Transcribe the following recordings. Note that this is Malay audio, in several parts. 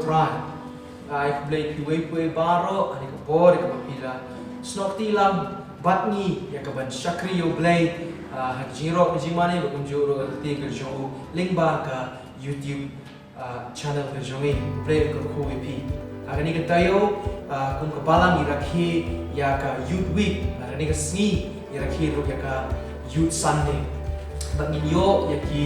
try ai play piwe baro ani ko bor ka pila snok tilam batni ya ka ban shakri yo play hajiro jimane ko kunjuro ti ka jo lingba ka YouTube channel ka jongi play ko ko pi agani ka tayo kum ka balang irakhi ya ka youth week agani ka sni irakhi ro ya ka youth Sunday bagi yo ya ki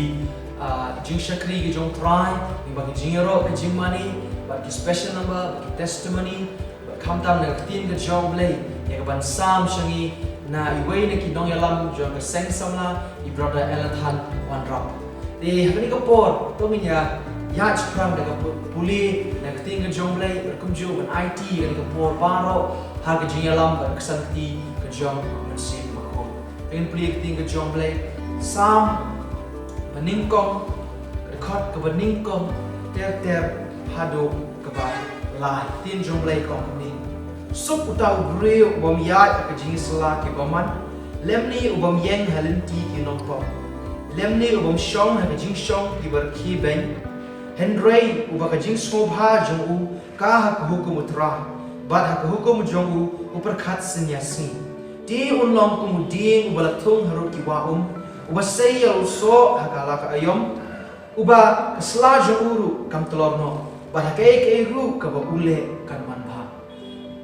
jing shakri ki jong try bagi jingero ka jingmani bagi special number bagi testimony kamtam na tin ka jong play ya ka ban sam shangi na iway na ki dong yalam jong ka seng samla I brother Elathan one drop di agani ka por to minya ya chpram daga puli na tin ka jong play kumju ban IT agani ka por baro ha ka jing yalam ka santi ka jong mansi ko pen puli ka tin ka jong play sam Beningkong, dekat ke Beningkong, tiap-tiap hadu ke lai, tin jomblay kong kami. Sup utau beri ubam yat ke jingis la ke baman, lem ni ubam yang halinti ke nongpong, lem ni ubam shong ke jing shong ke berki beng, Henry ubah ke jing smobha jong u kah ke hukum utra, bat ke hukum jong u uperkat senyasni. Di unlong kemudian ubah tung harut kiwaum. Uba saya uso hakala ka ayom uba keslajo uru kam telorno bahake ke ru ka ba ule kan manba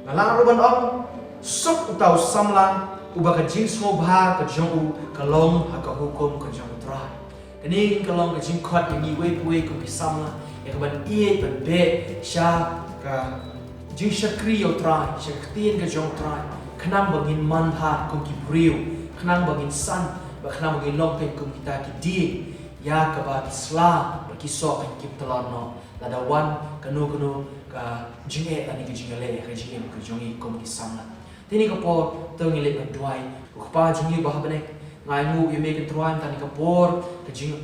ngala ruban om sok utau samlang uba ka jing smo bha ka jongu ka long ha ka hukum ka jong tra kini ka long ka jing khot ni we ku ki samla ya ka ban ie ban be sha ka jing shakri yo tra shaktin ka jong tra khnam bangin man pha ku ki briu khnam bangin san bakna magi long time kum kita ki di ya ka ba islam baki so kan kim telano lada wan kanu ka jinge ani ki jingale ka jinge ka jongi kum ki samla tini ka por to ngi le dwai ko pa jinge ba bane ngai mu ye me ka truan tani ka por ka jing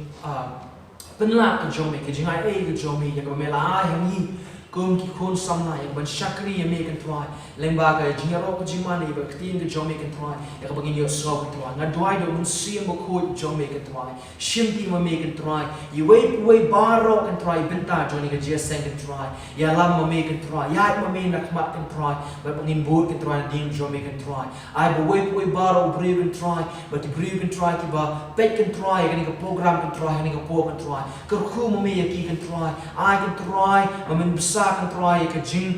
penla ka jomi ka jingai ka jomi ya ka mela ya ni kum ki khon samna ya ban shakri ya me kan truai lemba ka jingaro ko jimane ba ktin ka jomi kan truai ya ka bagin yo so kan truai nga dwai do mun sim bo ko jomi kan truai shimti ma me kan truai you wait baro kan truai benta joni ka gseng kan truai ya lam ma me kan truai ya ma me nak mat kan truai ba bagin boot kan truai ding jomi kan truai ai bo wait baro bri kan truai ba ti bri kan truai ki ba pet kan truai kan ka program kan truai kan ka po kan truai ka khu ma me ya ki kan truai ai kan truai ma men kan try ka jing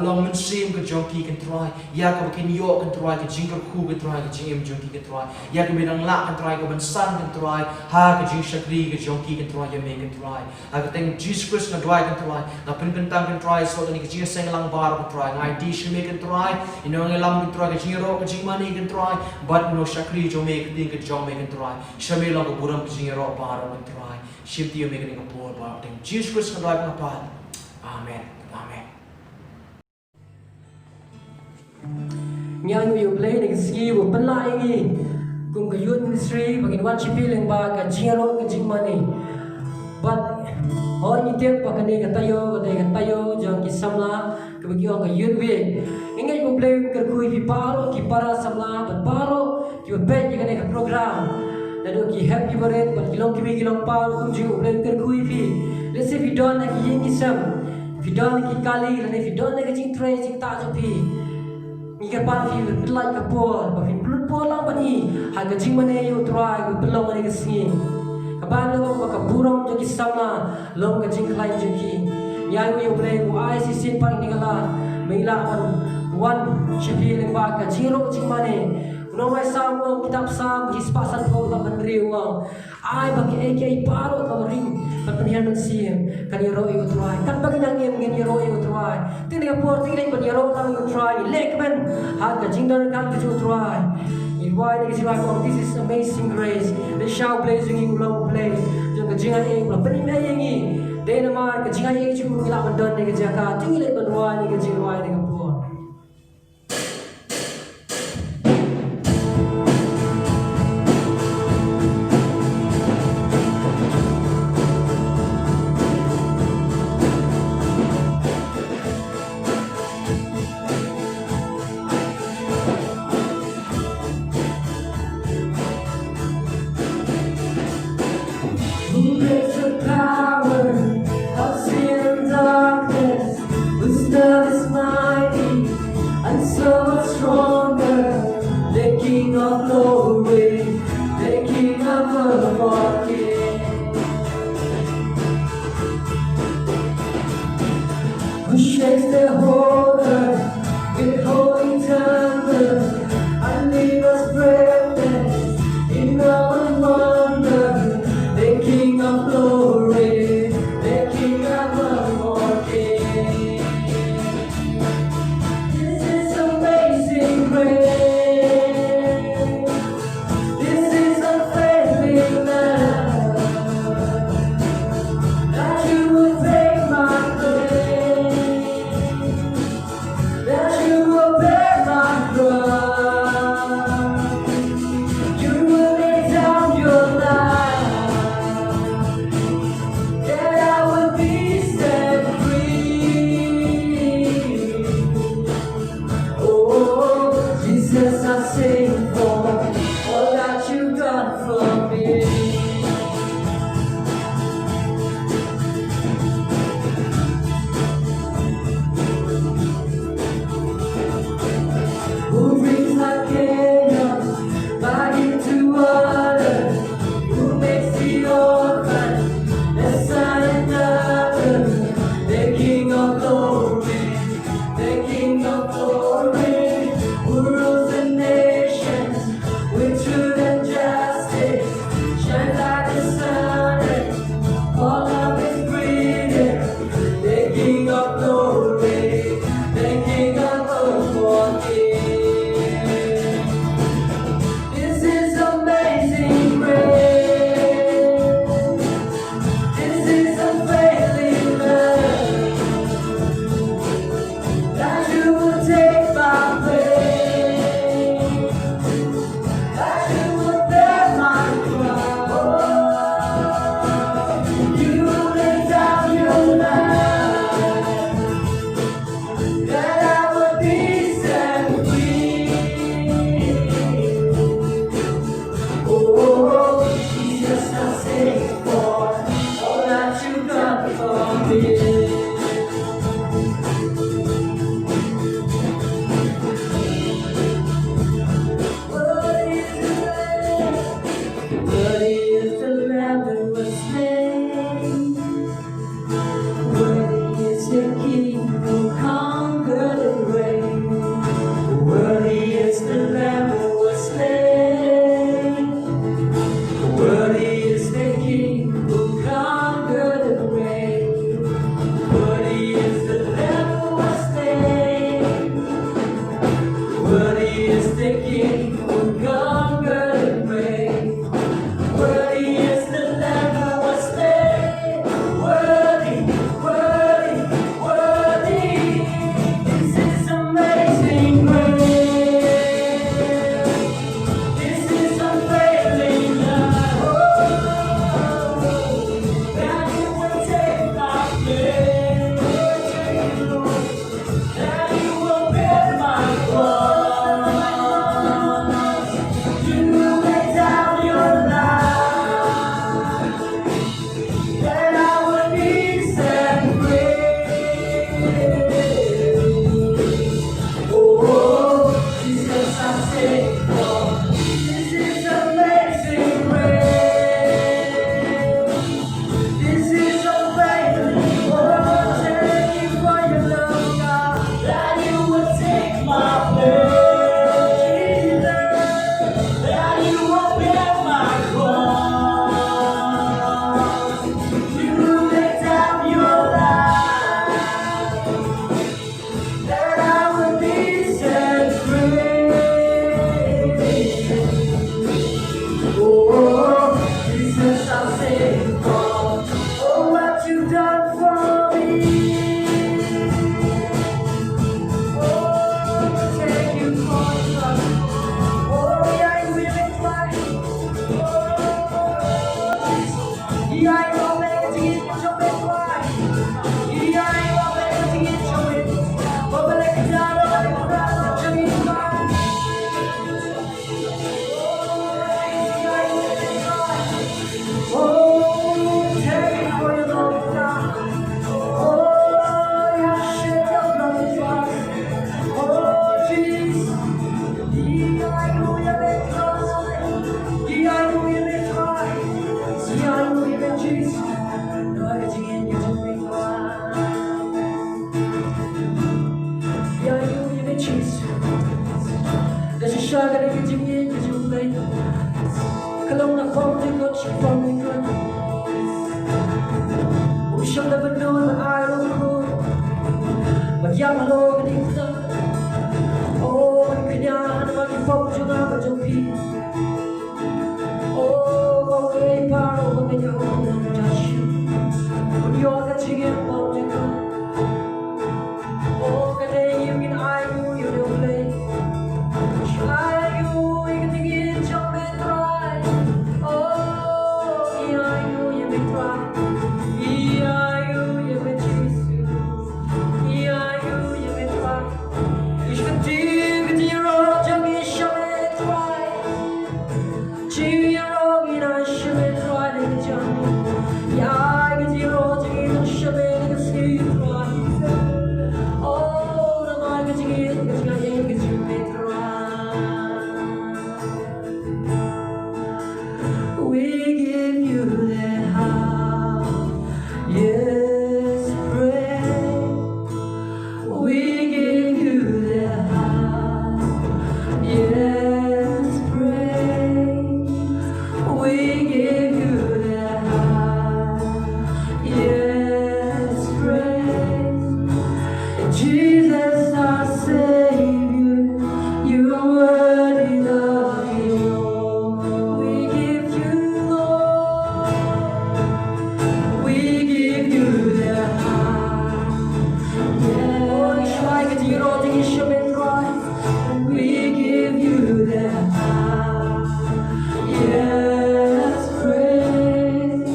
long men sim ka jonki kan try ya ka kin yo kan try ka jing ka khu ka try ka jing em jonki ka try ya ka binang la kan try ka ban san kan try ha ka jing shakri ka jonki kan try ya me kan try ha ka teng Jesus Christ na try kan try na pin kan tang kan try so ni ka jing seng lang bar kan try ngai di shi me kan try ino ngai lam kan try ka jing ro ka jing mani kan try but no shakri jo me ka ding ka jong me kan try shame long ka buram ka jing ro bar kan try shifti yo me ka ni ka por bar teng Jesus Christ ka try ka pa Amen. Amen. Nyan you play the ski wo penlai ni kum ka youth ministry bagin wan chipi leng ba ka jingaro ka jingmani but or ni tek pa kani ka tayo jang ki samla ka bagyo ka youth we ingai ko play ka kui pi paro ki para samla but paro ki bet ni ka program Lalu ki happy beret but kilong paro kum jiu play ka kui pi let's say if you don't like yin ki sam if you don't like kali and if you don't like jing tray jing ta jo pi ni ka pa fi like ka por ba fi blut por lang bani ha ka jing mane yo try ko belong mane ka sing ka ba lo ba ka burong jo ki sama long ka jing klai jo ki yang yo play ko ai si sin pa ni kala meila one chipi leng ba ka jing ro jing mane no mai sam ko kitab sam his pasan ko ka bandriwa ai ba ki ek paro ka ring pat panihan man sim kan yo ro yo try kan ba kinang em gen yo ro yo try tin ga por tin ga yo ro ka yo try lek men ha ka jing dar kan ka yo try in why ni si wa ko this is amazing grace the shout blazing in long play jo ka jing an em la pani me yengi Denmark ka jing an ye chu la man don ni ka jaka tu le ban wa ni ka jing wa ni ka por Who is the power of sin and darkness? who shakes the whole earth with holy thunder, and leave us breathless in our wonder. The King of Glory, the King of all Kings. This is amazing grace. This is unfailing love. That you would take my place. That you will bear my cái này cái chim yên cái chim bay cái lòng là phong trên con chỉ phong trên con một sông đã vẫn đôi mà ai đâu khô mà giang lô cái đi tâm ô cái nhà nó mà cái phong cho nó mà trong khi ô phong cái bao mà cái nhau nó trả chịu còn yo cái chỉ nghe phong trên con ô cái này yêu cái ai yêu yêu đều play I you can think it jump and try oh yeah you may try yeah you may chase yeah you may try you should do it your own jump and shove and try do your own and I shove and try to jump yeah get your own jump and shove and see try oh the my get you may try we give you that heart, yes, pray. We give you that heart, yes, pray. We give you that heart, yes, pray. Jesus, our Savior, you are worthy of it all. We give you, Lord. We give you the heart. Yeah. Oh, schweige die rote Geschirrbetreu. We give you the heart. Yes, praise.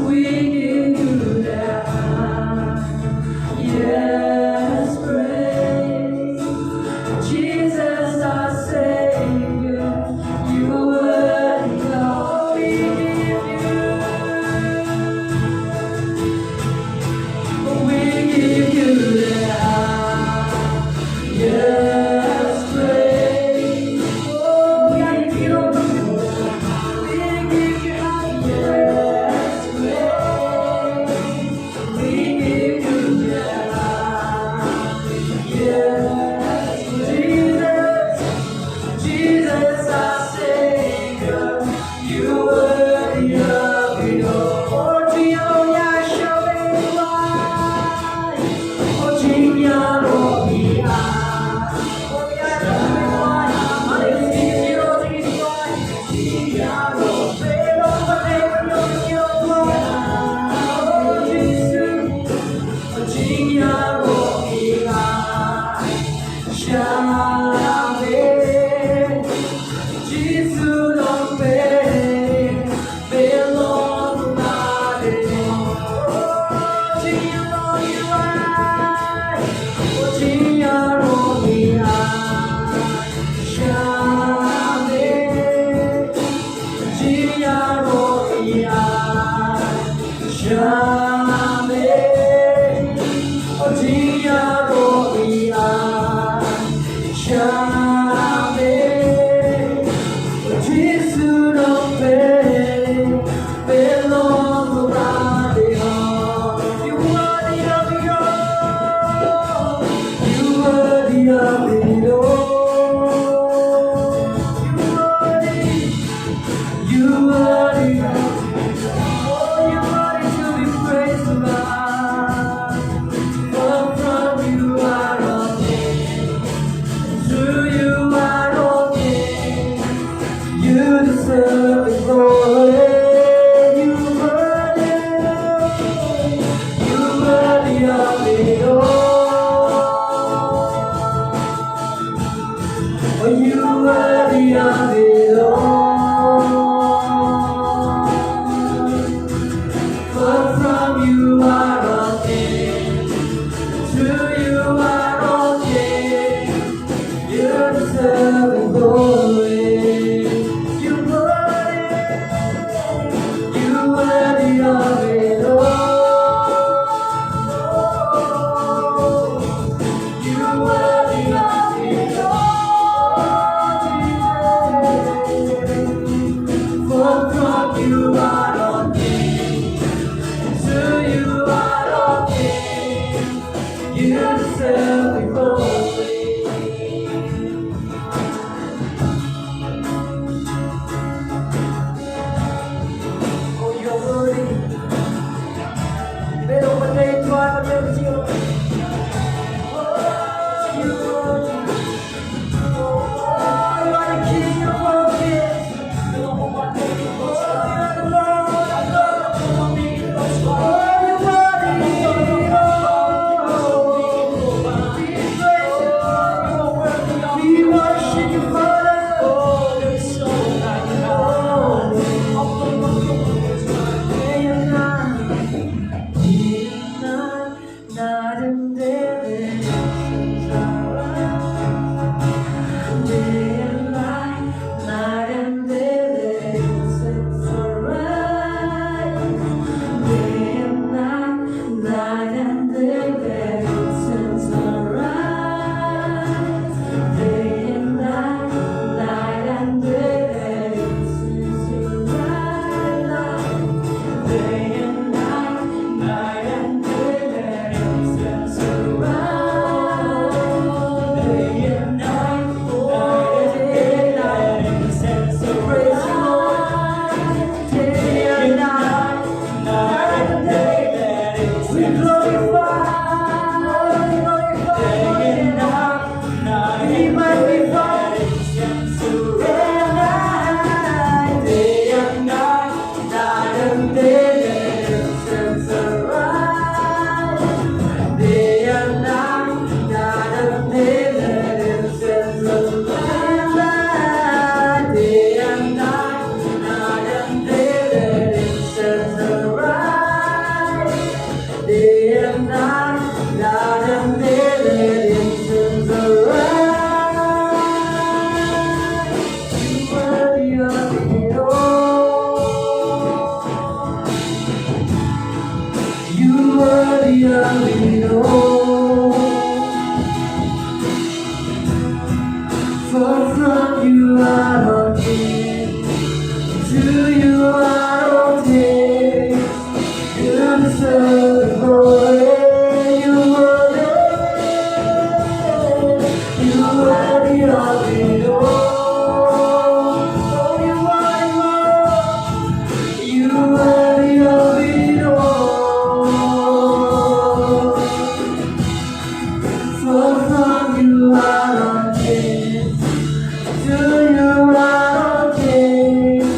We give you the heart. Yes, praise. Jesus, our Savior, you are worthy of we give you. We give you the heart. Yes, praise. Oh, we give you. We give you. Yes, praise. We give you the heart. Yes, Jesus, our Savior, you are worthy of it all. Oh, Dio, Yahshua, oh, Dio, oh, Jesus, don't pay, belong to and day, day and night, night and day, it's alright. Day and night, night and day, it's alright. Day and night, night and day, it's alright. Day and night, night and day, it's alright. Day and night, night and day, it's alright. Day and night, night and day, we glorify. Day and night, we magnify. Day and night, day and night, night and day, it's alright. Day and night, night and day, it's alright. Day and night, night and day, it's alright. Day and night, night and day, it's alright. You worthy of it all. You worthy of it all. For from you are all things, to you are all things. You deserve the glory. You worthy of it all. Oh, you worthy of it all. For from you are all things, to you are all things.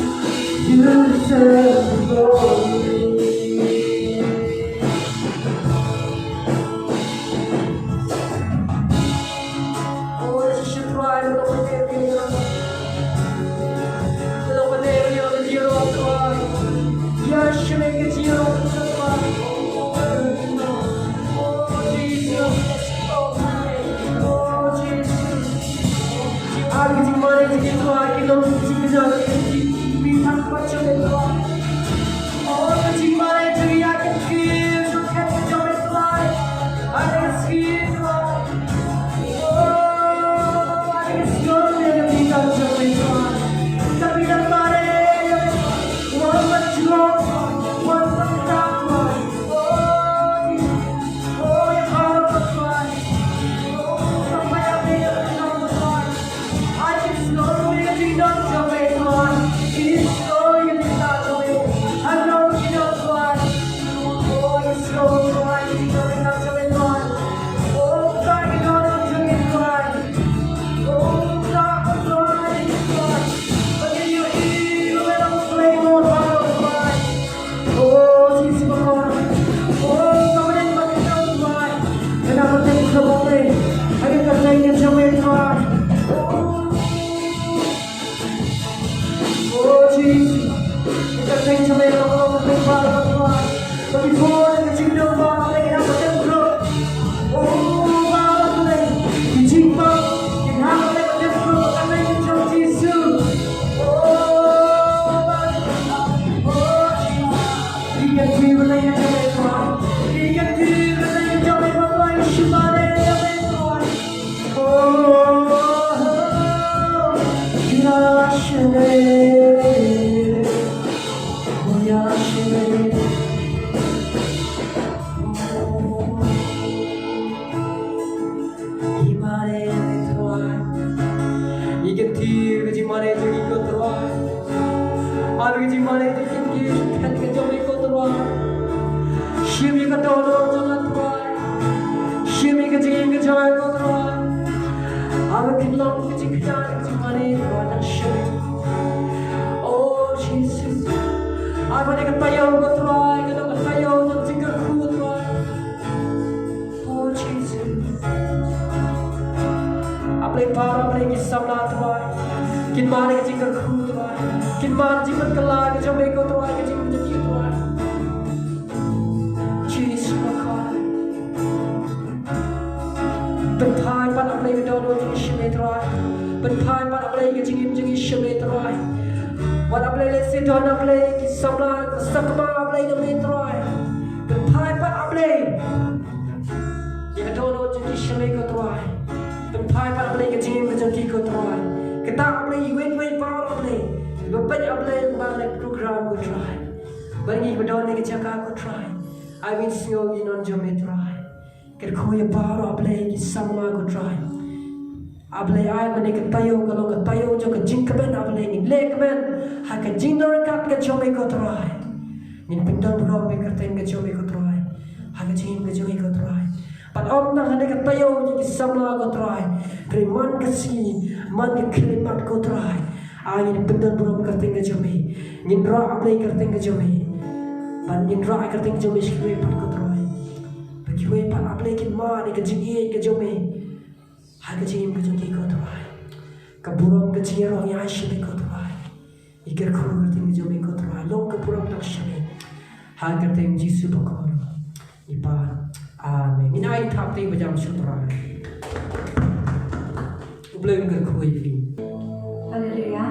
You deserve the glory. Oh, this is your pride, little potato, little potato, you're the hero of the world. Yes, you make it hero of the world. Oh, Jesus, oh, Jesus. Alam kita mana kita keluar, kita mesti kejar, kita baca keluar. Oh, kita mana kita yakin kita sudah kejar keluar. Ada kita keluar. Oh, ada kita yang kita kejar keluar. Tapi dah mana yang one macam one macam. Oh, yang harus keluar. Oh, sampai apa yang kita keluar. I can slowly get it done to me, Lord. It is slowly get it done to me. I know you know what. Oh, it's slowly going to get it done to me, Lord. Oh, God, you know what to me, Lord. Oh, God, Lord, Lord. But can you hear when I'm playing on Lord? Oh, Jesus, Lord. Oh, come in, but you know what. And I'm going to take the way. I get the thing into me, Lord. Oh, Jesus, kita pengen sampai kalau kita berdoa berdoa, tapi boleh kita berdoa lagi apa templo. Oh, Bapa boleh dijimpa, kita boleh templo kami dengan Yesus. Oh, Bapa, oh Jesus, dia boleh yang Tuhan, dia boleh yang Bapa Yesus boleh yang Tuhan. Oh, kita asyik. Oh Jesus, I want to get my own try, get on my own and think of who try. Oh Jesus, I play para play kisam na try. Kin mane ke jingkar khu try, kin man jimat kala ke jame ko try ke jing jadi try. Jesus, my God. เป็นพายปัดอะไรก็โดนจึงอิชเมตรายเป็นพายปัดอะไรก็จึงอิชเมตรายวันอะไรเลสิโดนอะไรกิสำลาสักมาอะไรก็เมตรายเป็นพายปัดอะไรยังโดนจึงอิชเมตรายเป็นพายปัดอะไรก็จึงกิโกตรายก็ตามอะไรเว้นปาอะไรก็เป็นอะไรมาในโปรแกรมก็ทรายบางทีก็โดนในกิจการก็ทรายI will see you in on your metrai. Ker khoya baro ablay ki sama ko try. Ablay ay mane ka tayo kalong ka tayo jo ka jing kaben ablay ni lek ben ha ka jing dor kat ka jome ko try. Nin pindon ro me kerten ka jome ko try. Ha ka jing ka jome ko try. Pat om na hane ka tayo jo ki sama ko try. Kri man ka si man ka klimat ko try. Ay nin pindon ro me kerten ka jome. Nin ro ablay kerten ka jome. Pan nin ra ka ting jome shkwe pat ko troy bagi we pat aple kin ma ni ka jingi ka jome ha ka jim ka jingi ko troy ka buram ka jingi ro ya shme ko troy iker ko ka ting jome ko troy long ka buram tak shme ha ka ting jisu ko ko ipa amen in ai thap te bajam sutra ublem ka ko i Haleluya.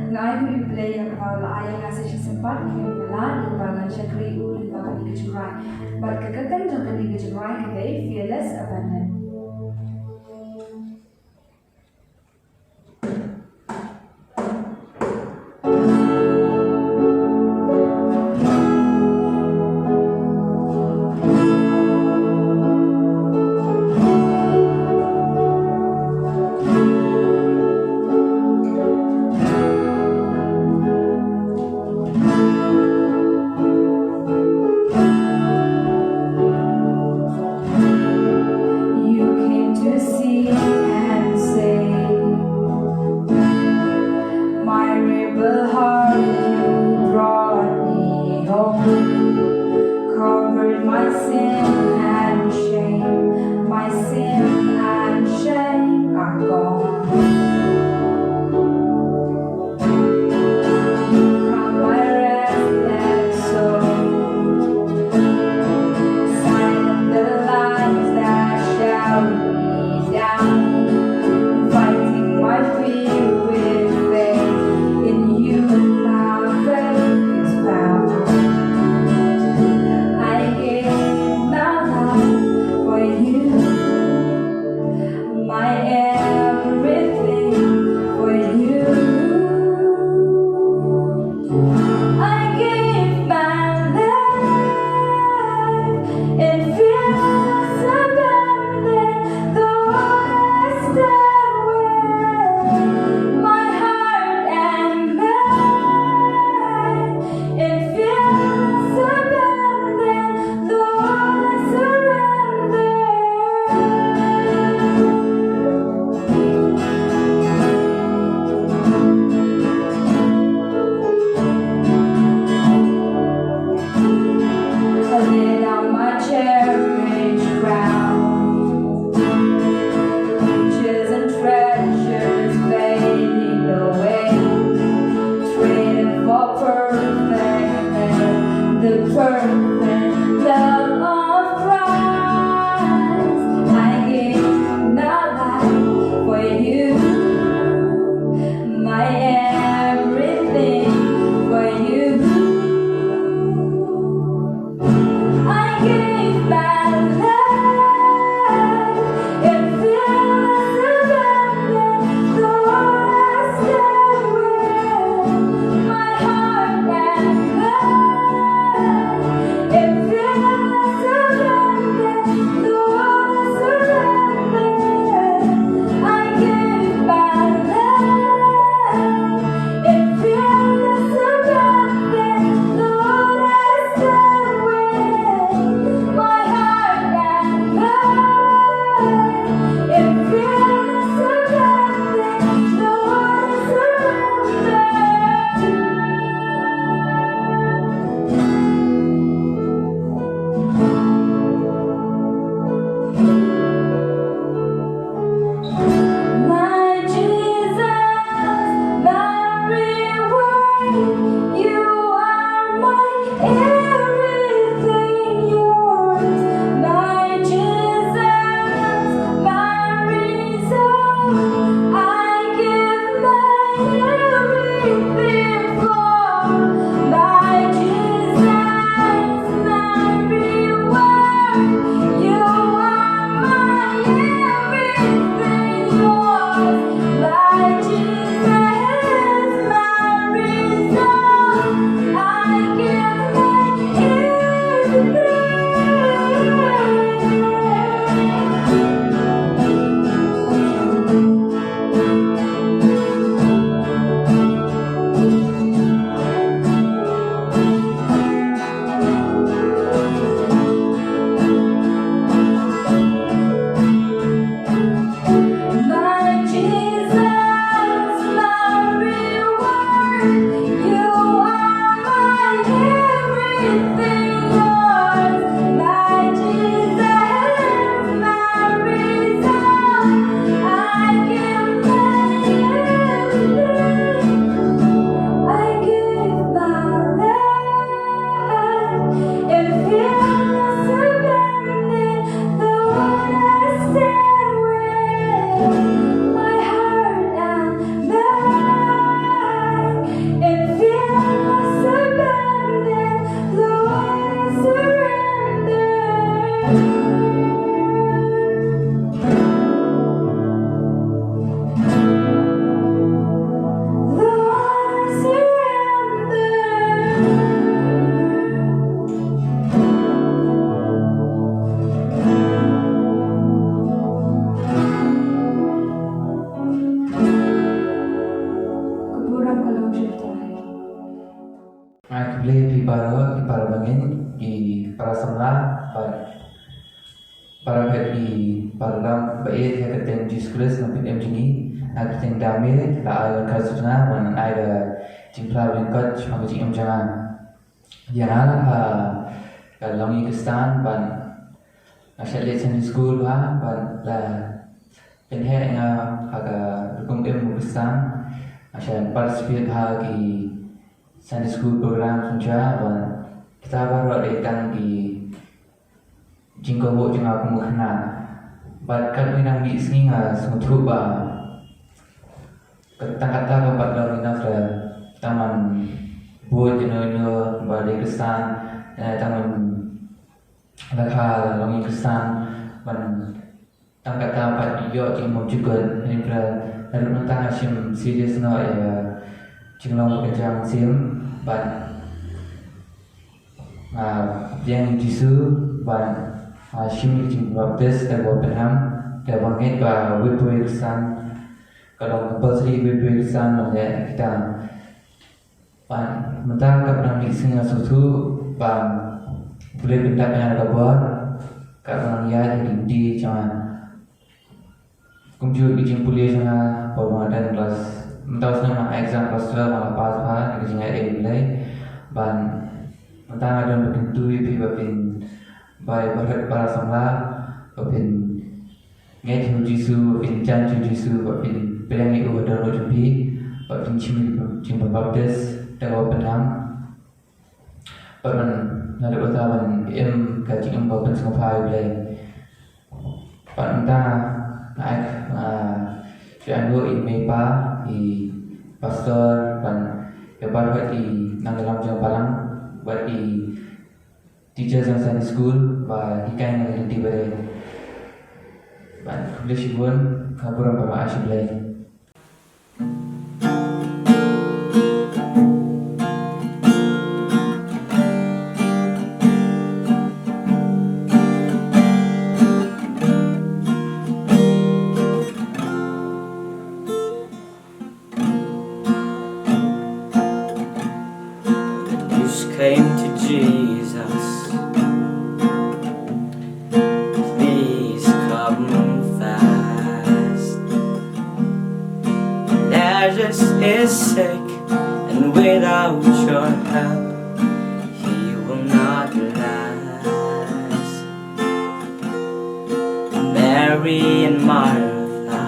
Ngayon mo i-play ang kawalaan nga sa siya sempat Himala, Lubangan siya kriyo, Lubangan ni Kajuray. But kagaganda ka ni Kajuray kagay, fearless, abundant. para bangin para samla para para lam bait ya katen Jesus Christ na pitem jini katen dami la ayon kasuna wan ada jimpla wingkat chama jingam janga yana ka longi kristan ban asyale Sunday school ban la penhe nga aga kum kristan asyan participate ki Sunday school program sunja ban kita baru ada ikan di jingko bo jing aku mukna bat kan minang di sini semutru ba kata-kata keempat dalam minafra taman buat jenuh ba di Kristan taman lakha longi Kristan ban kata empat yo jing mo juga ini pra lalu nantang asim serius no ya jing long kejang sim ban yang jisu ban shim jing baptis dan Wapenham dan bangkit ba wipwe Kristan kalau compulsory wipwe Kristan ya kita ban mentang kapang di singa susu ban boleh pindah dengan kabar kapang ya di jangan kumju bijing pulis na pemadan kelas mentau sana exam kelas 12 malah pas ba ke jinga nilai ban mentang ada begitu ibi bapin bai barat para samla bapin ngai tu jisu bapin jan tu jisu bapin pelangi u daro jupi bapin chim baptis dawa penam paman nada utaban em kaji em bapin sangpai blai pan ta naik Jangan in mepa di pastor pan kebar di nanggalam jang palang buat di teachers yang Sunday school ba ikan yang di bare ban English pun kaburan pa asyik lagi came to Jesus, please come fast. Lazarus is sick, and without your help, he will not last. Mary and Martha,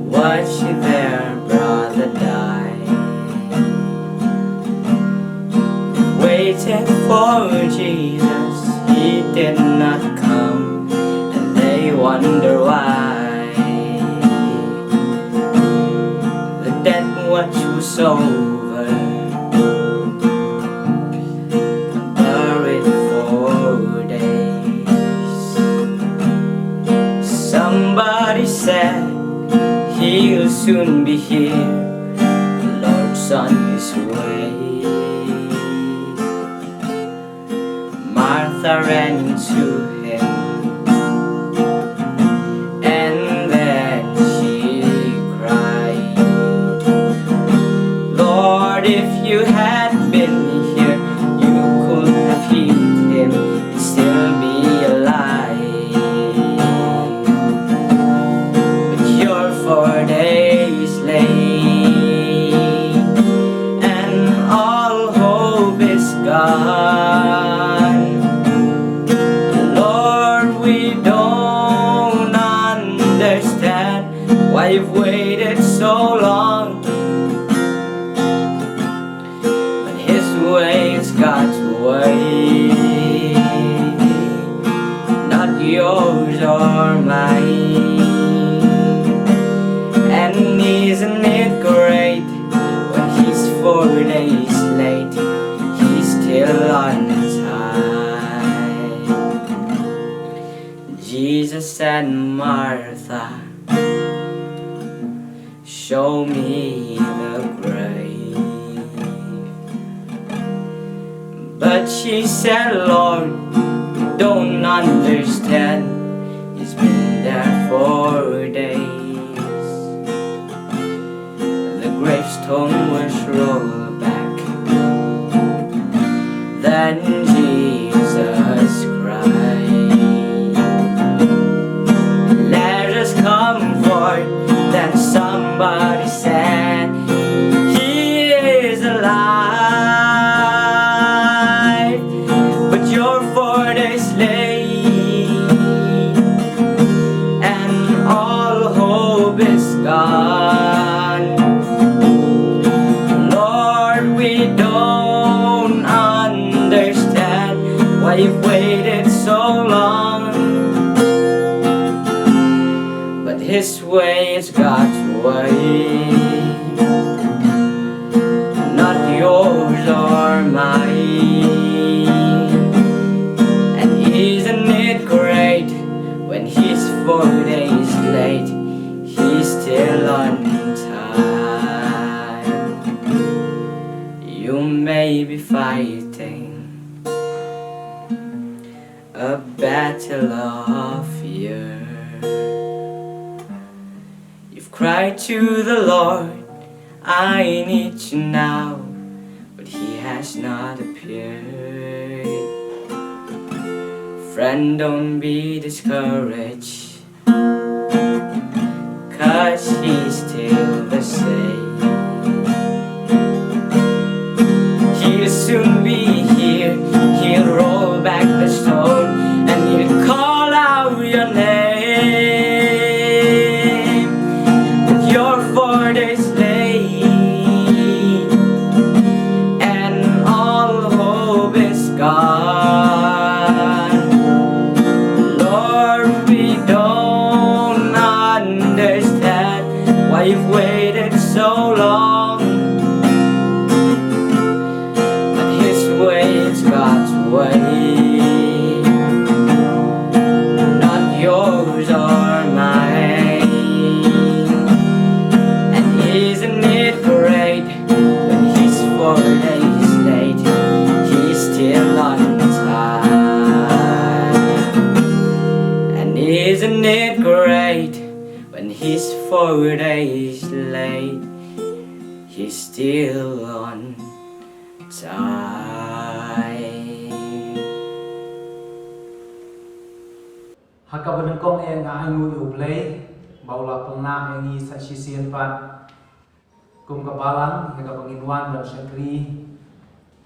watching their brother die, waited for Jesus, he did not come, and they wonder why. The death watch was over, buried 4 days. Somebody said he'll soon be here, the Lord's on his way. Martha ran to him, and then she cried, Lord, if you had been here, you could have healed him, he'd still be alive. But you're 4 days late, and all hope is gone. Why you've waited so long, but his way is God's way, not yours or mine. And isn't it great when he's 4 days late, he's still on time. Jesus and Martha, show me the grave. But she said, Lord, you don't understand, he's been there 4 days. The gravestone was rolled back, his way is God's way, not yours or mine. And isn't it great when he's 4 days late, he's still on time. You may be fighting a battle of fear. You've cried to the Lord, I need you now, but he has not appeared. Friend, don't be discouraged, 'cause he's still the same. He'll soon be here, he'll roll back the stone, and he'll call out your name. But you're 4 days late, and all hope is gone. Lord, we don't understand why you've waited so long, but his way is God's way, not yours or mine. And isn't it great when he's 4 days late, he's still on time. And isn't it great when he's 4 days late, he's still on time. Hakaban kong nga angu yu play baula pengna engi saksisian pat kum kapalang hakaban inwan dan syakri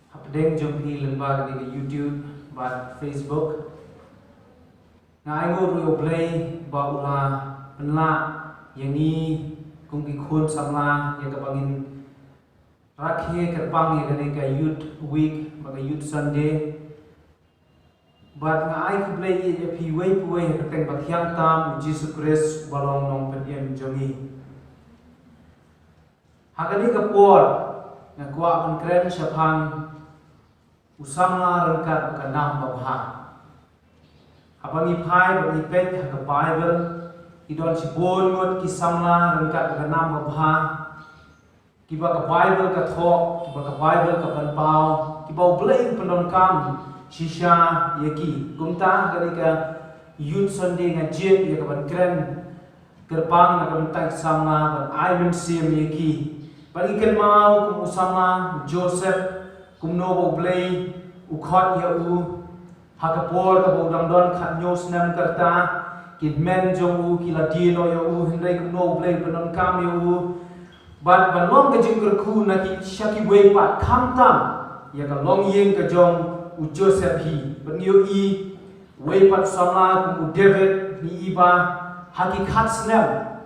hapdeng jumpi lembaga di YouTube bat Facebook nga angu yu play baula penla yang ni kum ikun samla yang kabangin rakhe kerpang yang ka Youth Week baga Youth Sunday. But nga ai ku play ye phi wei pu wei ka teng pathiang tam Jesus Christ balong nong pediem jomi. Hakani ka por nga kwa an kren shaphang usangla rangkat ka nam babha. Abangi phai ba ipet ka Bible idon si bon ngot ki samla rangkat ka nam babha. Kiba ka Bible ka thok, kiba ka Bible ka panpau, kiba blame pendon kam shisha yaki kumta kali ka Youth Sunday nga jet ya ka ban kren kerpang na kam tak sama ban Ivan sim yaki bagi ken mau kum usama Joseph kum no blay ukhot ya u hakapor ka bodang don khat nyos nam karta kid men jong u kilatino ya u hindai kum no blay pendon kam ya u ban ban long ka jingker khu na ki shaki we pat kham tam ya ka long yeng ka jong u Joseph hi bangyo i way pat samla u David ni iba hakikat snap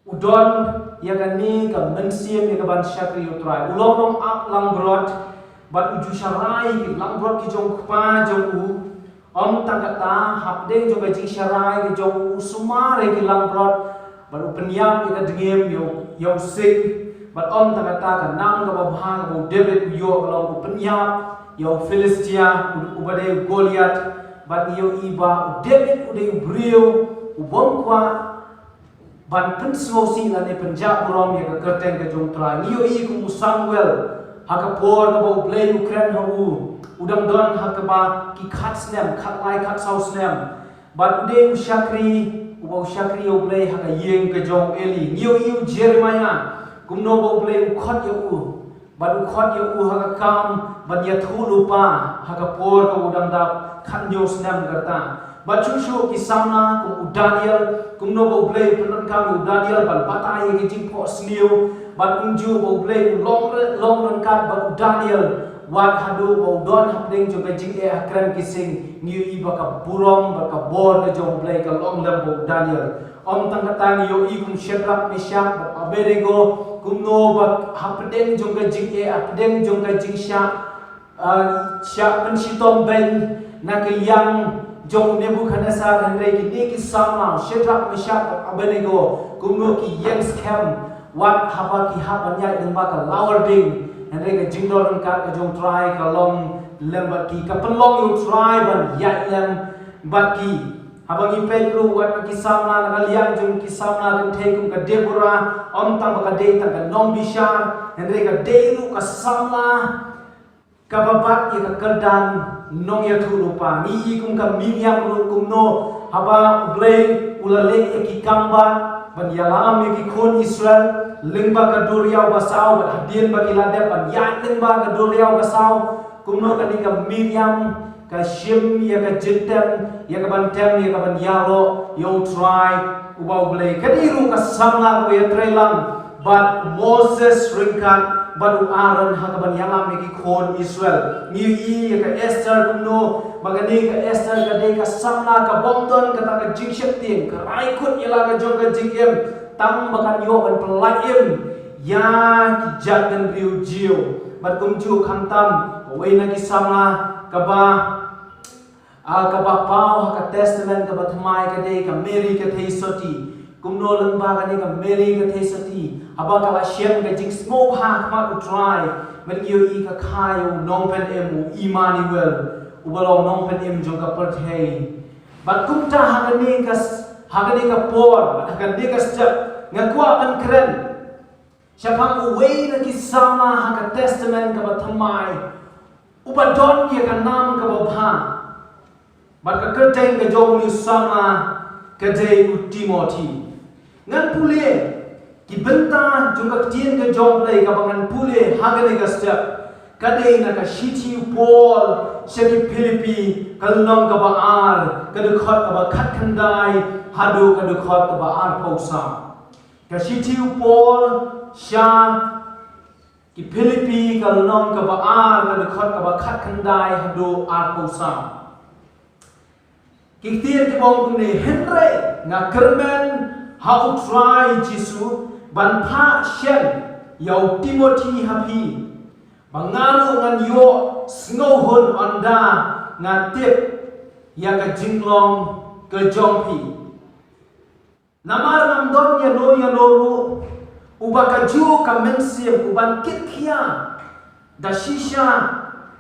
udon ya kan ni ka mensiem ya ka ban syakri utrai ulong long up lang brot bat uju syarai ki lang brot ki jong pa jong u om tangkata hapdeng jong jing syarai ki jong u sumare ki lang brot bat u penyam ya ka dengem yo sing bat om tangkata ka nang ka babha ka David yo long u penyam yo Philistia ubade Goliath bat yo iba David ude brio ubom kwa ban penslosi lane penjab rom ya ka kerteng ka jong tra yo i ku Samuel hakapor ka bo play Ukraine hu udam don hakaba ki khat snem khat lai khat sau snem bat ude usyakri ubo syakri yo play haka yeng ka jong Eli yo i Jeremiah kumno bo play ukhot yo u bat ukhot yo u haka kam ban ya thu lupa haka por ka udang da khat nyos nam karta bat chu shu ki samna kum Daniel kum no bo play penon kam Daniel ban patai ki jing po sniu bat unju bo play long rangkat bat Daniel wat hadu bo don hapding jo ka jing e akran ki sing niu i ba ka burom ba ka bor ka jo play ka long lam bo Daniel om tang katang yo i kum Shadrach Meshach bat Abednego kum no ba hapding jo ka jing e hapding jo ka jing sha sya pensitom ben na ke yang jong Nebuchadnezzar Henry ki samna Shadrach Meshach Abednego kumno ki Yengs Camp wat haba ki habanya deng ba ka lower ding Henry ka jingdor ka jong try ka long lembat ki ka penlong yu try ban yat lem bat ki habang ipekru wat ki samna na liang jong ki samna den theikum ka Deborah om tang ka de tang ka nom bishar Henry ka deiru ka samna ka babat ya ka kerdan nong ya thu lupa ni kum ka Miriam ru kum no haba blay ulale ki kamba ban yalam ki khon Israel lingba ka duriau basau ban hadien ba kilade ban ya lingba ka duriau basau kum no ka ni ka Miriam ka shim ya ka jitem ya ka ban tem ya ka ban yaro yo try ubau blay kadiru ka samla ko ya trelang but Moses ringkan baru Aaron hakaban yalam ki khon Israel ni ya ka Esther kumno magani ka Esther ka de ka samla ka bomton ka ta ka jingshet ting ka raikut ila ka jong ka jingem tang bakan yo ban pelaim ya ki jagan riu jiu bat kumju khantam waina ki samla ka ba pau ka testament ka bathmai ka de ka Mary ka thei soti kumno lengba ka ni ka Mary ka thei soti aba ka shem ka jing smoke ha ma utrai men yo I ka khayo nong pen emu Emmanuel ubalong nong pen em jong ka perthei bat kumta ha ka ni ka por ha ka ni ka step ngakwa ban kren syapang uwei na ki sama ha ka testament ka bathmai ubadon ye ka nam ka bapha bat ka kerteng ka jong ni sama ka dei Timothy ngan pule ki benta jungka tien ka jong play ka bangan pule hagane ka step kadai na ka shithi Paul sheki Philippi kalnong ka ba ar ka de khot ka ba khat khandai hadu ka de khot ka ba ar pausa ka shithi Paul sha ki Philippi kalnong ka ba ar ka de khot ka ba khat khandai hadu ar pausa ki tien ki bong ne Henry na kermen how try Jesus ban pha shen yau Timothy happy bangaru ngan yo snow hon onda nga tip ya ka jinglong ke jongpi namar nam don ya no ru ubaka ju ka mensim uban kit khia da shisha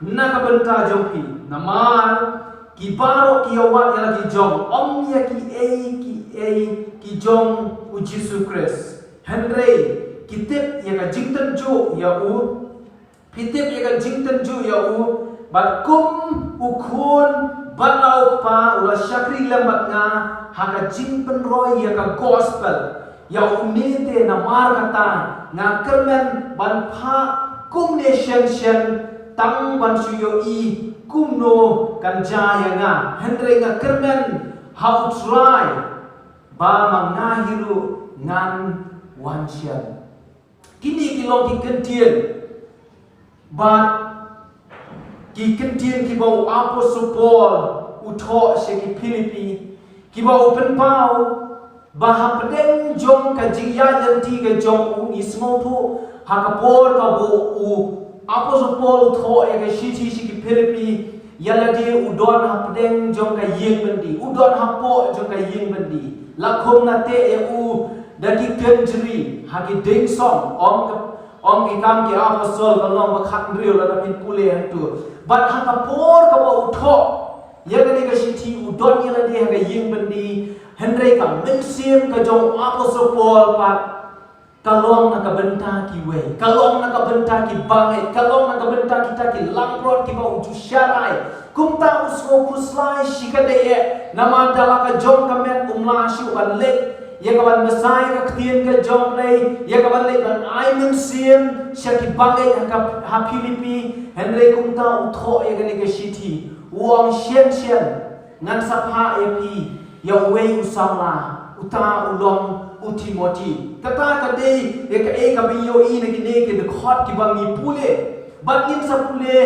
na ka benta jongpi namar ki baro ki awat ya lagi jong om ya ki jong u Jesus Christ Henry kitip ya ka jingten ju ya u kitip ya ka jingten ju ya u bat kum ukhun balau pa ula syakri lembat nga ha ka jingpen roy ya ka gospel ya unite na mar kata nga kermen ban pha kum nation tang ban suyo I kumno kan jaya nga Henry nga kermen how try ba mangahiru ngan wansyan kini kilong ki kentien but ki kentien ki bau apostle Paul utho se ki Philippi ki bau pen pau ba ha pedeng jong ka jingya janti ka jong u ismo thu ha ka por ka bu u apostle Paul utho e ka shithi se ki Philippi yala dia udon ha pedeng jong ka yeng bendi udon ha po jong ka yeng bendi lakhom na te e u daki kenjri hagi ding song om ki kam ki apostle kalong ba khat riu la pin pule hantu bat ha ka por ka ba utho ya ga ni ka shithi udon yala dia ha yeng bendi Henry ka mensim ka jong apostle Paul pat kalong na ka benta ki we kalong na ka benta ki bangai kalong na ka benta kita ki langprot ki ba uju syarai kumta usmo kuslai shikade e namandala ka jong ka met umla shu ban lek ya ka ban masai ka ktien ka jong lei ya ka ban lek ban ai mensim shaki bangai ha Philippi Henry kumta utho ya ga ni ka shithi uang shen ngan sapha e pi ya we usama uta ulong Timothy kata kade ya ka e ka biyo I na kine ke de khot ki bangi pule batin sa pule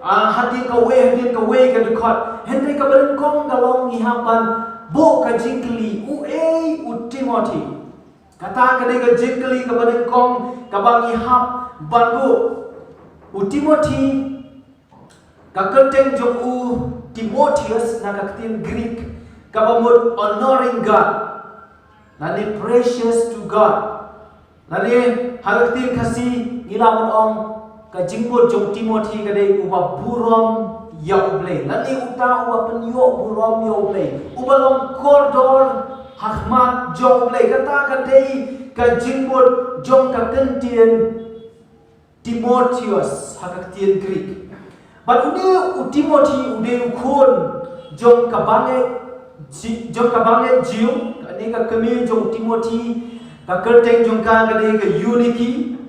hatin ka we ka de khot Henry ka ban kong dalong ni hapan bo ka jingli u Timothy kata kade ka jingli ka ban kong ka bangi hap bandu u Timothy ka kerteng jong u Timotheus nakaktin Greek kabamut honoring God. Nani precious to God. Nani halaktin kasi ilaman ong kajingmut jong Timothy kadai uba burom ya ublay. Nani uta uba penyo burom ya ublay. Uba long kordor hakmat jong ublay. Kata kadai kajingmut jong kakentien Timotheus hakaktin Greek. But ude Timothy ude ukun jong kabange jiu ani ka kami jong Timothy ka kerteng jong ka ngade ka unity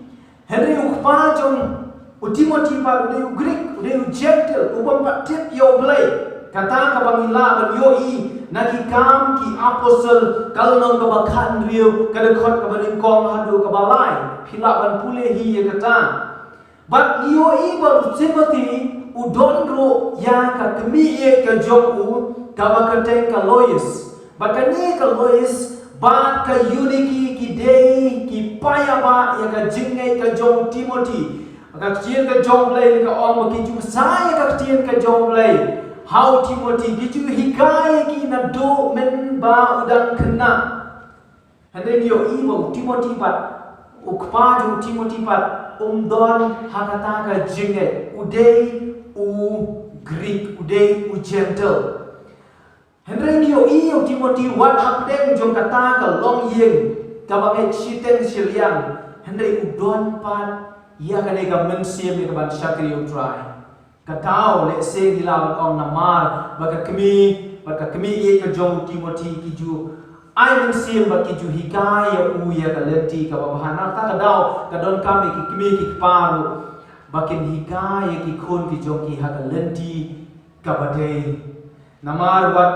henry ukpa jong Timothy pa ude Greek ude gentle upam patit yo blay kata ka bangila ban yo I naki kam ki apostle kalnong ka bakhan riu kada khot ka baning kong hadu ka balai phila ban pule hi ye kata but yo I ba Timothy udonro ya ka kami ye ka jong u ka bakateng ka Lois bakani ka Lois ba ka uniki ki day ki paya ba ya ka jingai ka jong Timothy ka chien ka jong lay ka ong ki ju sai ka chien ka jong lay how Timothy ki ju hikai ki na do men ba udang kena hande yo ibo Timothy ba ukpa ju Timothy ba don hakata ka jingai udai u Greek uday u gentle. Henry yo iyo Timothy wat hakdeng jong kata ka long yeng ka banget siteng siliang Henry udon pat ia ka nega mensiam ni ka ban syakri u try katao le se dilawan ong namar baka kami ye ka jong Timothy kiju ai mensiam bak kiju hikai ya u ya ka lenti ka babahana ta ka daw ka don kami ki paru bakin hikaya ki khon ki joki haka lenti kabade namar wat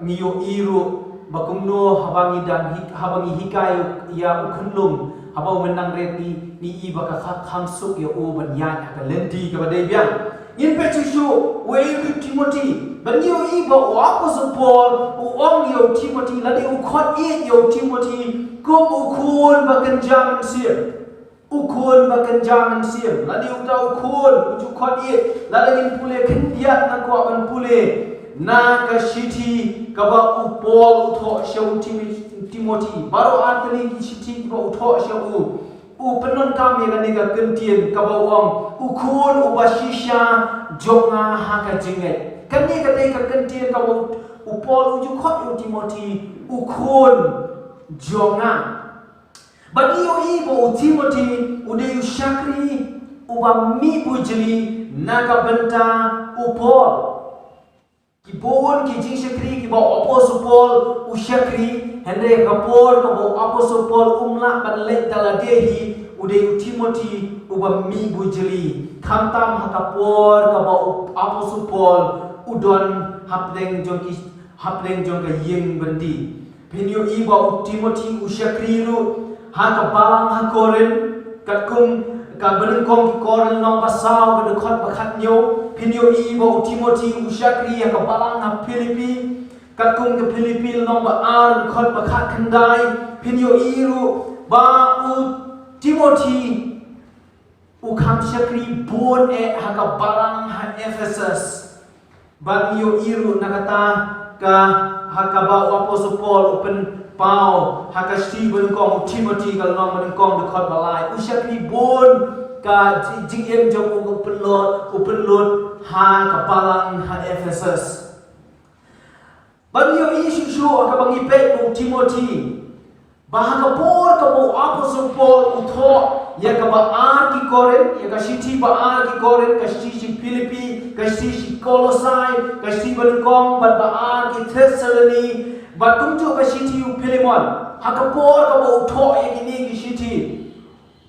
ngiyo iru bakumno habangi hikayo ya ukunlum habaw menang reti ni iba ka khamsuk ya o banyan haka lenti kabade biang in pechusu we Timothy banyo iba o apostle Paul o ong yo Timothy lade u khot e yo Timothy kum ukun bakan jaman sir ukun bakan jaman siam ladi uta ukun uju khot it ladi pule kendiat na ko ban pule na ka shiti ka ba u Paul utho shau Timothy baru atli ki shiti ba utho shau u penon kami ka ni ka kentien ka ba wang ukun u basisha jonga ha ka jinget kan ni ka dei ka kentien ka u Paul uju khot Timothy ukun jonga but iyo ibo Timothy ude syakri uba mi bujeli naga benta Paul kibon ki jing syakri ki ba apostle Paul usyakri hende ka Paul ka ba apostle Paul umla ban let daladehi ude Timothy uba mi bujeli khamtam haka Paul ka ba apostle Paul udon hapdeng jong ka yeng bandi pinyo iba Timothy usyakri ru haka balang hakorin katkum ka benengkong ki koren nong basaw ka dekhot bakhat nyo pinyo ibo Timothy usyakri haka balang ha Philippi katkum ke Philippi nong ba ar dekhot bakhat khandai pinyo iru ba u Timothy u kham syakri bon haka balang ha Ephesus ba yo iru nakata ka haka ba apostle Paul open pau haka Stephen kong Timothy kal nong man kong dekhot balai usyakri bon ka jing jong open lot ha ka palang ha Ephesus banyo isu ka bangi pe Timothy bahaka Paul ka bo apostle Paul utho ya ka ba ar ki koren ya ka shiti ba ar ki koren ka shiti Philippi ka shiti Colossae ka shiti ban kong ba ar ki Thessaloniki ba tumjo ka shiti u Philemon haka Paul ka bo utho ya kini ki shiti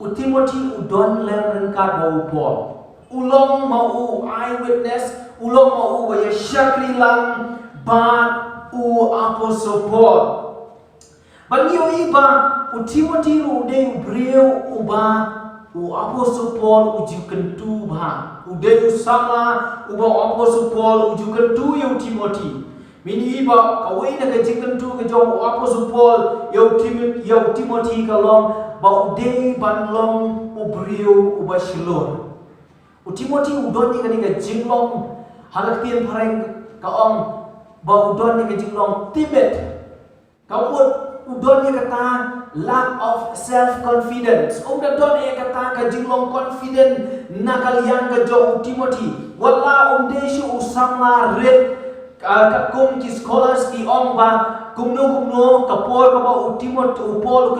u Timothy u don len ka bo Paul ulong ma u eyewitness ulong ma u ya syakri lang ba u apostle Paul banyo iba u Timothy u de breu uba u apostle Paul u jukentu ba u de sama uba apostle Paul u jukentu u Timothy mini iba kawai na ka jukentu ka jong apostle Paul u Timothy ka long ba u de ban long u breu uba shilor u Timothy u doni ka ni ka jinglong halak tien pareng ka ong ba udon ni ka jinglong timid ka udon ni kata lack of self confidence don ni kata ka jinglong confident na kalian ka jo Timothy wala shu usama red ka kum ki scholars ki ong ba kumno kapor ka ba Timothy upol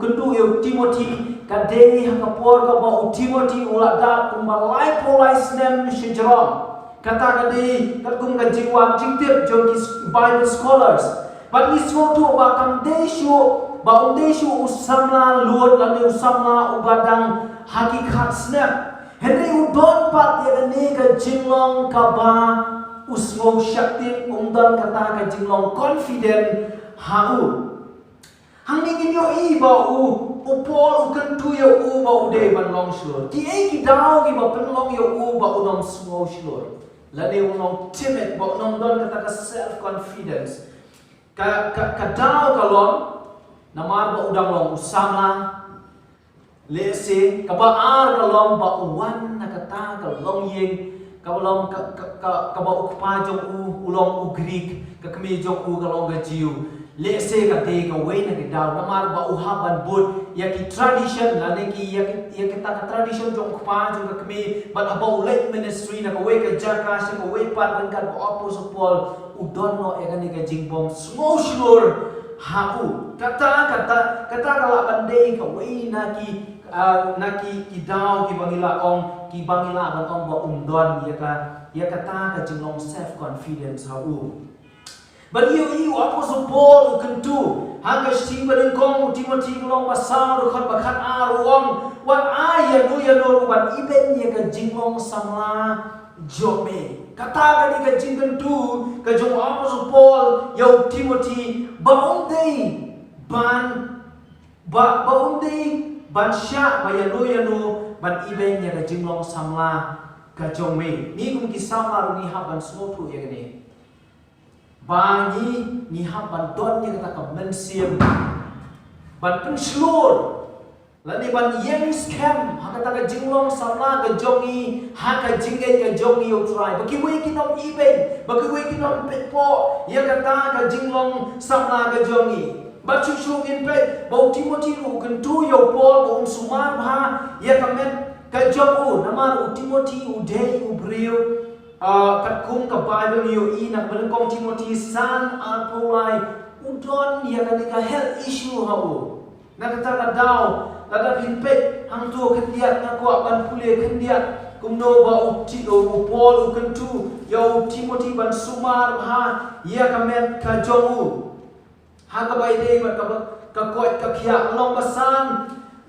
kundu Timothy ka dei kapor ka ba Timothy ulada kumalai polais nem shijrom kata ka dei ka kum ka jiwang jingtip jo ki Bible scholars but is to ba kam dei shu usamla lord la ne usamla ubadang hakikat snap henry udon pat ya ne ka jinglong ka ba usmo syaktin umdan kata ka jinglong confident hau hangni kinyo I ba upol ukentu yo ba ude ban long slur ki ki daw ki ba penlong yo ba unong smo slur la ne unong timid ba unong don kata ka self confidence ka daw ka long namar ba udang long usama lese ka ba ar ka long ba uwan na kata ka long yeng kabalong ka ba ukpa jong ulong Greek ka kami jong galong ga jiu lese ka te ka way na kidaw namar ba uhaban bud ya ki tradition la ne ki ya kita ka tradition jong ukpa jong ka kami but about late ministry na ka way ka jaka si ka way pat kan ka apostle Paul udon no e ka ni ka jingbom small sure hau kata kala pandai ka way na ki kidaw ki bangila ong ban ong ba umdon ya kata ka jinglong self confidence hau but you apostle Paul kentu hanga sing baden kong Timothy long basang ro khat bakhat aruang wan ya no ban iben ya ka jinglong samla jome kata ka ni ka jingkan tu ka jong apostle Paul yo Timothy ba umdei ban sya ba yano ban iben ya ka jinglong samla ka jome ni kum ki samar ni haban semua tu ya ni bani ni haban don ni kata ka mensiam ban pun slur lani ban yang scam ha kata ka jinglong samla ka jongi ha ka jingge ka jongi yo try bagi we kinom iben bagi we kinom petpo ya kata ka jinglong samla ka jongi Bacu in pe bau Timothy ru kentu yo Paul bau sumar ha ya kamet ka jogu namar Timothy dei brio kat kum ka Bible yo ina belengkong Timothy san apolai udon ya ka health issue hau na kata ka daw lada bin pe hang tu kendiat na ko ban pule kendiat kumno bau Paul kentu yo Timothy ban sumar ha ya kamet ka jogu haka bai dei ba ka koi ka khia long basan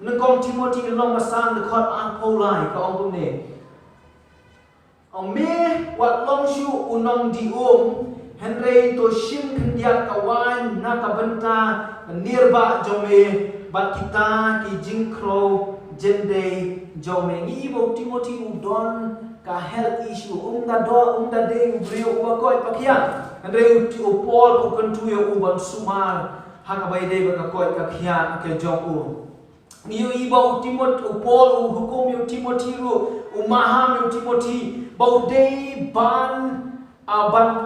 nengkong Timothy long basan de khot ang polai ka ong ne ong me wat long shu unong di henry to shim khendiat ka wan na ka benta nirba jome bat kita ki jingkro jende jome ngi bo Timothy udon ka health issue da de brio wa koi pakia Andre Paul bukan tu yang uban sumar hak bai dei ba ka koi ka khian ke jong niyo iba Timothy Paul hukum yo Timothy ru umaham yo Timothy bau dei ban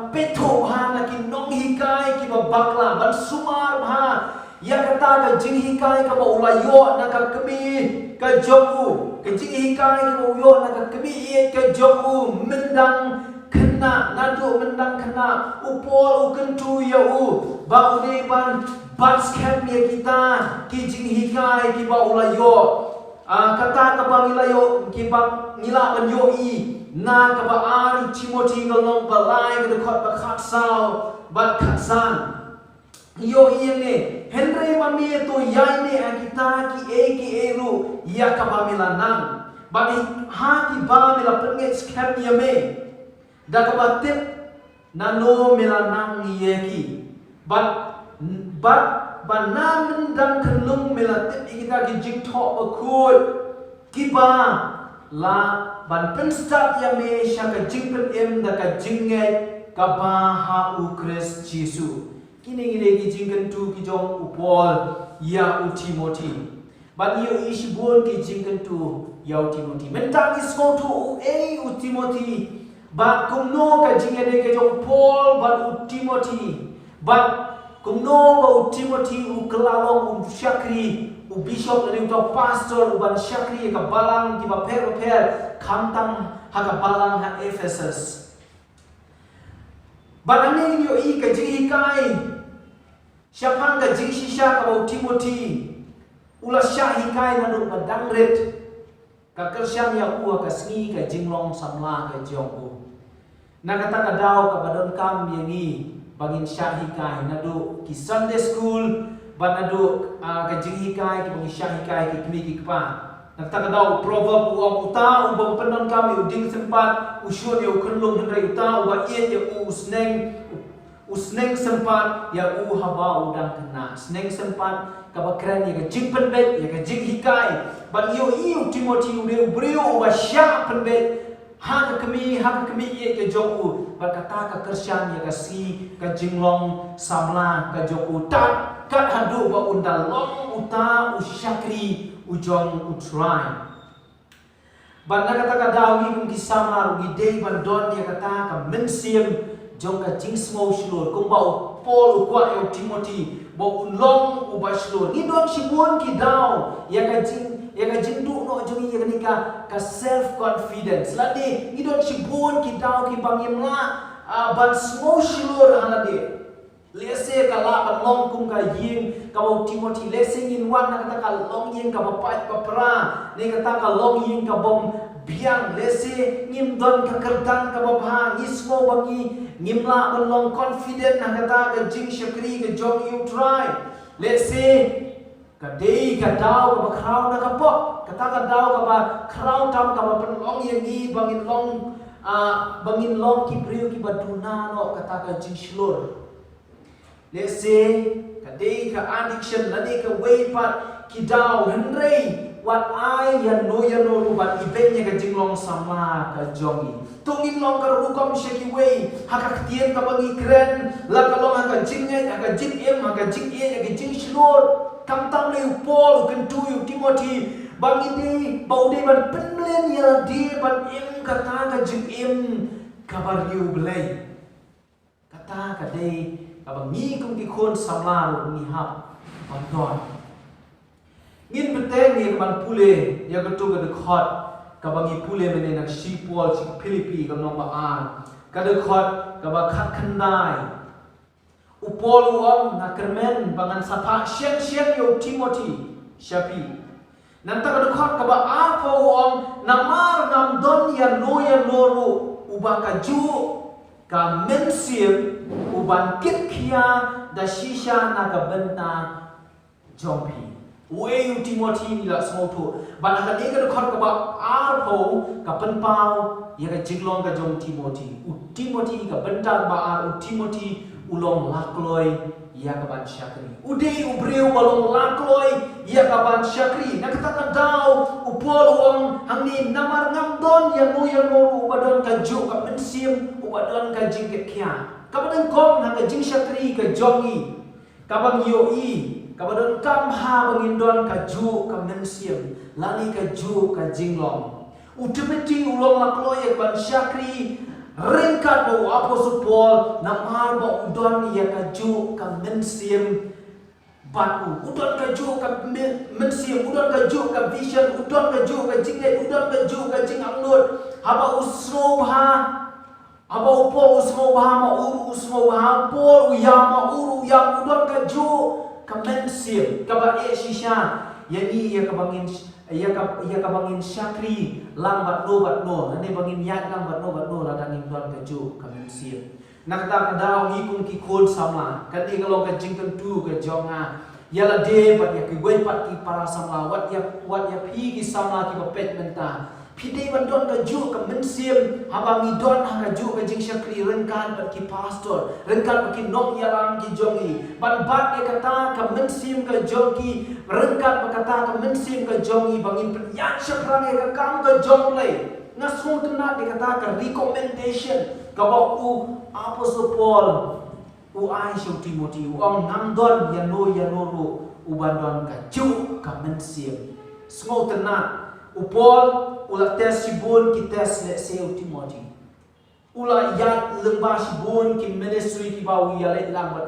petho ha na ki nong hikai ki ba bakla ban sumar ha ya kata ka jing hikai ka ba ulayo na ka kemi ka jong ka jing hikai ka uyo na ka kemi ka jong mendang kena nadu mendang kena upol ukentu ya bau ni ban basket ya kita kijing hikai ki bau layo kata ka bang layo ki bang ngila ban yo na ka ba ari Timothy ngalong balai ka dekot ba khat sao ba khatsan yo ne henry mami to yai ne kita ki ru ya ka ba milanang ba ha ki ba mila penget skap ya me da kabatip nano melanang yeki but namen dan kelung melatip kita ki jingtho bakut kiba la ban penstat ya me sha ka jingpen em da ka jinge ka ba ha u Christ Jesus kini ki jingken tu ki jong upol ya u Timothy but you is born ki jingken tu ya u Timothy mentang is go to u Timothy But kung no ka jing ade ka jong Paul but u Timothy. But kung no ba u Timothy u kelalong u Syakri u bishop dari u pastor u ban Syakri ka balang ki ba per kamtang ha ka balang ha Ephesus. But aning yo I ka jing hikai. Siapang ka jing sisya ka ba u Timothy. Ula sya hikai na do badangret. Ka kersyang ya u ka sngi ka jinglong samla ka jong u. Nakata ka daw ka badon kam yangi bangin sya hikai na do ki Sunday school ba na do ka jing hikai ki bangin sya hikai ki kmi ki pa. Nakata ka daw proverb u uta u bang penon kami u ding sempat u syun ya u kenlung hendrai uta u ba iet ya u sneng sempat ya u haba udang kena sneng sempat ka ba kren ya ka jing penbet ya ka jing hikai ban yo u Timothy u de brio u ba sya penbet ha ka kami iet ka jong u ba kata ka kersyan ya ka si ka jinglong samla ka jong u tat kat hadu ba undal long uta u Syakri u jong u try. Ban na kata ka daw ni kung kisama ru gidei ban don ya kata ka mensiam jong ka jing small shlor kung ba Paul u kwa e Timothy ba long u ba shlor ni don sibun ki daw ya ka jing du no jong ya ka ka self confidence ladi ni don sibun ki daw ki bangim la ban small shlor halade. Lese kala ban long kum ka yin ka ba Timothy lese in wan na kata ka long yin ka ba pat pa pra ni kata ka long yin ka bom biang lese ngim don ka kerdan ka ba bha ni smo bangi ngimla ban long confident na kata ka jing Syakri ka jong you try lese ka dei ka daw ka ba kraw na ka po kata ka daw ka ba kraw tam ka ba pan long yin ni bangin long ki brio ki ba duna no kata ka jing shlor. Let's say, kadai ka addiction, lani ka way pat kidaw hendrei what I yan no rubat ibenya ka jinglong sama ka jongi. Tungin long ka rukam shaki way hakaktian ka bangi kren la ka long ka jingnya ka jing em ka jing e ka jing shlor kam tam le Paul kentu yu Timothy bangi di bau de ban penlen ya di ban em kata ka jing em kabar yu blai kata kadai abang ni kung kikon samla ni hap bandon ngin beteng ni kaman pule ya ketu ka dekhot ka bangi pule mene nak sipol si Philippi ka nong baan ka dekhot ka ba khat khandai upol uam na kermen bangan sapa sien yo Timothy Syapi nanta ka dekhot ka ba apa uam namar nam don ya noru ubaka ju ka mensim uban kitkia da shisha na ka benta jompi we u Timothy ni la smoto ban ka de ka khot ka ba arpo ka penpau ya ka jiglong ka jong Timothy u Timothy ka benta ba u Timothy ulong lakloi ya ka ban Syakri u de u breu balong lakloi ya ka ban Syakri na kata ka daw u Paul wong hangni namar ngam don ya no badon ka ju ka mensim u badon ka jingket kia kabadang kong na ka jing Syakri ka jongi kabang yoi kabadang kam ha mengindon ka ju ka mensiam lani ka ju ka jinglong Timothy ulong lakloi ya ban Syakri ringkat bo apostol Paul namar bo udon ya ka ju ka mensiam batu udon ka ju ka mensiam udon ka ju ka vision udon ka ju ka jinglet udon ka ju ka jing angnut haba usno ha aba Paul usmo bahama uru usmo bahama Paul uyama uru yang udon ka ju ka mensim ka ba e shisha yani ya ka bangin Syakri lang bat no ane bangin yak lang bat no la dangin udon ka ju ka mensim nakta ka daw ngikung kikon samla kani kalau ka jing tentu ka jonga yala de pat ya ki goi pat ki para samla wat ya pi ki samla ki ba pet menta pidei bandon ka ju ka mensim haba mi don ha ka ju ka jing Syakri rengkan pat ki pastor rengkan pat ki nok yalang ki jongi ban bat ya kata ka mensim ka jongi rengkan pat kata ka mensim ka jongi bangin penyak Syakran ya ka kam ka jong lai ngasung tenat ya kata ka recommendation ka ba u apostol Paul u ai shu Timothy u ang namdon ya no ru u bandon ka ju ka mensim small tenat u Paul ulah tes sibun ki tes le seu Timothy ula yat lemba sibun ki ministry ki bawi ya le lang bat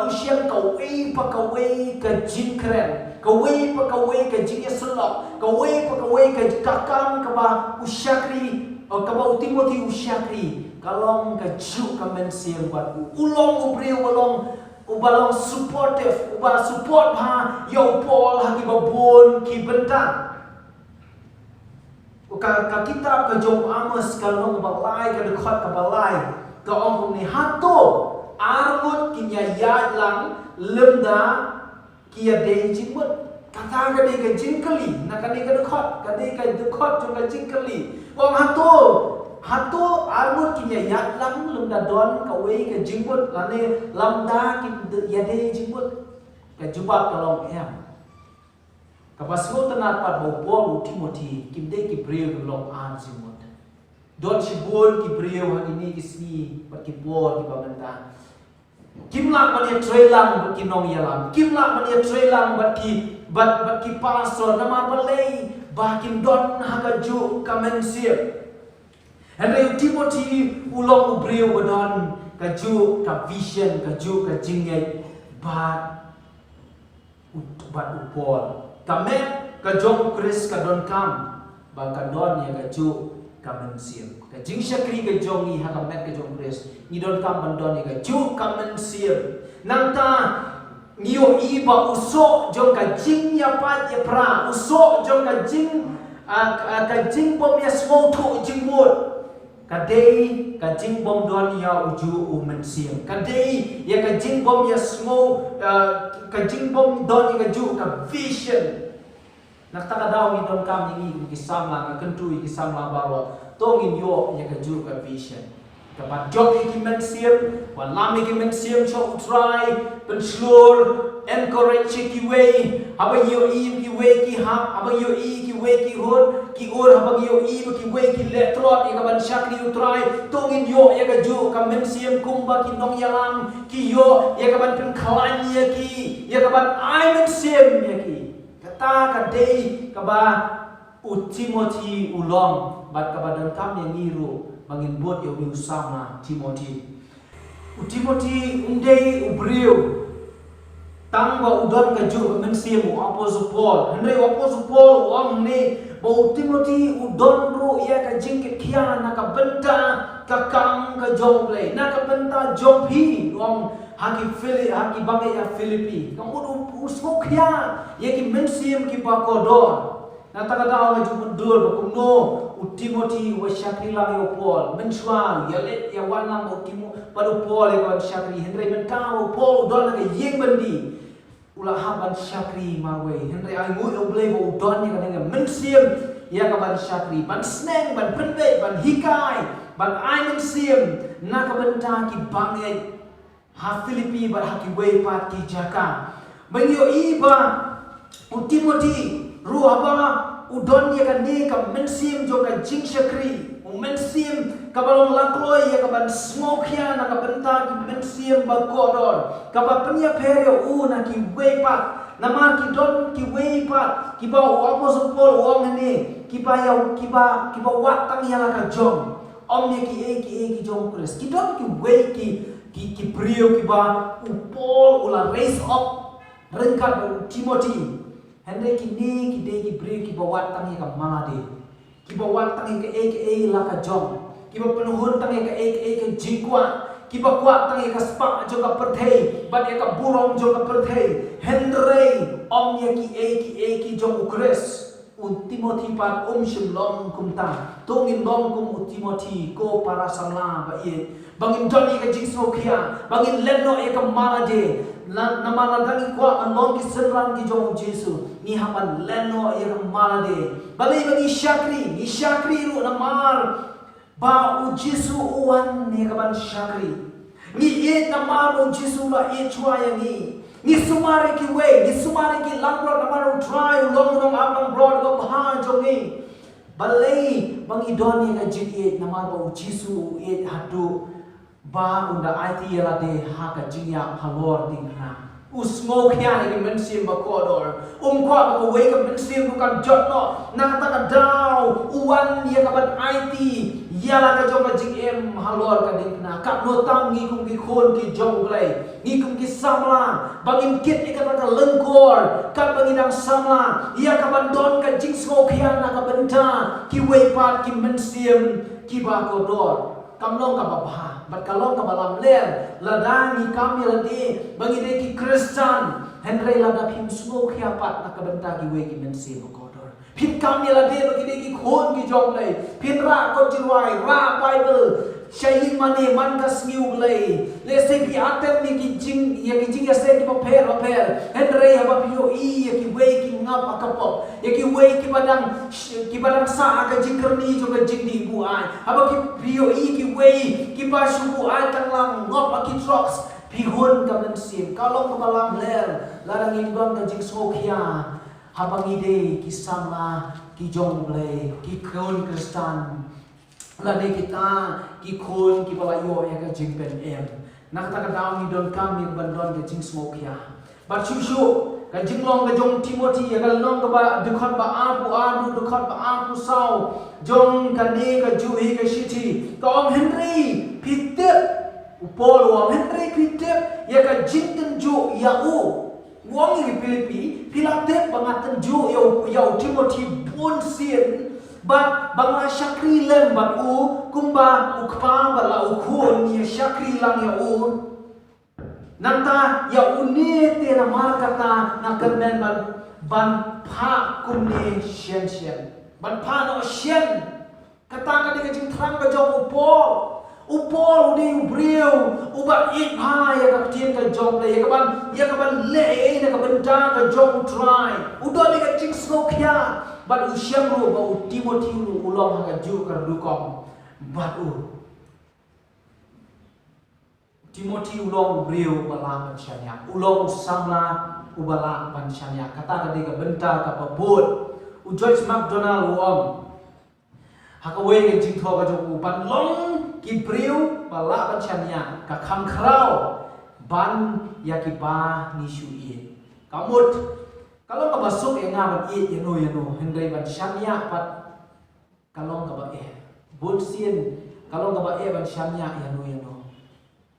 u siam kawai pa kawai ka jin kren kawai pa kawai ka jin yasulok kawai pa kawai ka kakam ka ba usyakri ka ba Timothy usyakri kalong ka ju ka men siam bat ulong ubreu ulong ubalong supportive ubal support ha yo Paul ha ki babon ki bentang ka kitab ka jom Amos kalong balai ka dekat ka balai ka ong ni hato armut kinya yad lang lemda kia dei jimut kata ka dei ka jingkali na ka dei ka dekat jom ka jingkali ong hato armut kinya yad lang lemda don ka wei ka jingmut lane lamda ki ya dei jimut ka jubak kalong em kapasmo tanat pat bo Paul Timothy kimde ki breu long an simot don sibon ki breu ha ini kisni pat ki Paul ki bamenta kimla mania trailang bat ki nong yalam kimla mania trailang bat ki pastor nama balei bakin don ha ka ju kamen siap Henry Timothy ulong breu badon ka ju ka vision ka ju ka jingai bat Paul kamet ka jong Chris ka don kam ba ka don ya ka ju ka mensiam ka jing syakri ka jong ni ha kamet ka jong Chris ni don kam ban don ya ka ju ka mensiam nang ta nio iba uso jong ka jing ya pat ya pra uso jong ka jing bom ya small to jing mot ka dei ka jing bom don ya uju mensiam ka dei ya ka jing bom ya small ka jing bom don ya ka ju ka vision naktakadaw ni don kam ni kisam la ka kentu kisam la baro tongin yo ya ka ju ka vision ka ba jok ki mensiam wa lam ki mensiam cho try pen slur encourage ki way aba yo ki way ki ha aba yo ki way ki hot ki or aba yo ki way ki letrot ya ka ban syakri try tongin yo ya ka ju ka mensiam kumba ki nong yalam ki yo ya ka ban pen khalan ya ki ya ka ban ai mensiam ya ki kata ka dei ka ba Timothy ulong bat ka ba dan kam yang ngiru bangin bot yo bi usama Timothy Timothy undei ubreu tang ba udon ka ju mensiam apostle Paul henry apostle Paul wang ni ba Timothy udon ru ya ka jingkit kia na ka benta ka kam ka jong play na ka benta jong hi wang haki bangai ya Filipi kamu usmo kia ya ki mensiam ki pakodon na takada wa jumundur bakumno Timothy wa syakri lang yo Paul menswa ya let ya wanang Timo padu Paul ya syakri henry menka Paul don na yeng bandi ulah haban syakri mawe henry ai ngu yo blay bo don ya ka mensiam ya ka ban syakri ban sneng ban pendek ban hikai ban ai mensiam na ka benta ki bangai ha Filipi bar haki way pat ki jaka bangyo iba Timothy ruaba udon ya kan ni ka mensim jo ka jing syakri mensim ka balong lakloi ya ka ban smoke ya na ka benta ki mensim ba kodor ka ba penya perio na ki way pat nama ki don ki way pat ki ba apostle Paul wong ni ki ba watang ya ka jong om ya ki jong Chris ki don ki way ki brio ki ba Paul ula raise up rengkat Timothy henry ki dei ki brio ki ba watang ya ka made ki ba watang ya ka la ka jong ki ba penuhun tang ya ka jingkwa ki ba kwa tang ya ka spa jo ka perthei ba ya ka burong jo ka perthei henry om ya ki jong Chris Timothy pat shimlong kumta tongin long kum Timothy ko para samla ba ye bangin doni ka jingso kia bangin lenno e ka malade na maladang ko anong ki senran ki jong Jesu ni hapan lenno e ka malade bali bangi syakri ru na mar ba u Jesu uwan ni ka ban syakri ni e na mar u Jesu la e chwa yang ni sumari ki way ni sumari ki langrod na maru try long abang broad go bahan jongi balai bangi doni ka jigi na maru Jesu e hadu ba unda IT la de ha ka jinya halor tingna usmo kya ni mensim ba kodor kwa ba way ka mensim ka jotno na ta ka daw uwan ya ka ban IT Ialah ka jong ka jing halor ka ding na kap no tam ngi kum ki khon ki jong blai ngi kum ki samla bangin kit ni ka lengkor kan bangin ang samla ia ka bandon ka jing smo khian na ka benta ki wei pat ki mensiam ki ba ko dor kamlong ka babha bat kalong ka balam ler ladang ni kami ladi bagi de ki Kristen henry lada phim smo khia pat na ka benta ki wei ki mensiam ko Pin kami la de bagi de ki khon ki jong lei pin ra ko jirwai ra bible shayin mane man ka smiu lei le se ki atem ni ki jing ya se ki paper henre ha ba pio I ya ki wei ki ngap akapop ya ki wei ki badang sa ka jikerni jo ka jing di bu ai ha ba ki pio I ki wei ki ba shu bu ai tang lang ngop ki trox pihun ka men sim kalong ka balam ler larang indon ka jing so khia habang ide kisama ki jongle ki khon Kristen lade kita ki khon ki balayo ya ka jing pen em nak ta ka daw ni don kam ni bandon ke jing smoke ya but shu ka jing long ka jong Timothy ya ka long ka ba dukhan ba adu dukhan ba apu sau jong ka ne ka ju hi ka city ka om Henry pitep upol om Henry pitep ya ka jing ten ju ya u Wong di Filipi, Pilate bangatan ju yau Timothy pun sin, bat bangla syakri lem bat kumba ukpa bat la ukun ya syakri lang ya nanta ya ni te na markata na kemen ban pa kumni shen ban pa no shen kata ka de jing trang ka jong upol ude ubriu uba ipha ya ka tien ka jong le ya ka ban le na ka benta ka jong try udo ni ka jing smoke ya ban usyam ro ba Timothy ru ulong ha ka ju ka dukom bat Timothy ulong ubriu bala mansyanya ulong samla ubala mansyanya kata ka de ka benta ka pabut George McDonald uom hakawe ke jing tho ka jong ban long ki priu bala banchania ka kham khrau ban ya ki ba ni shu I kamut kalong ka basuk e nga ban I yano henry banchania pat kalong ka ba bun sien kalong ka ba banchania yano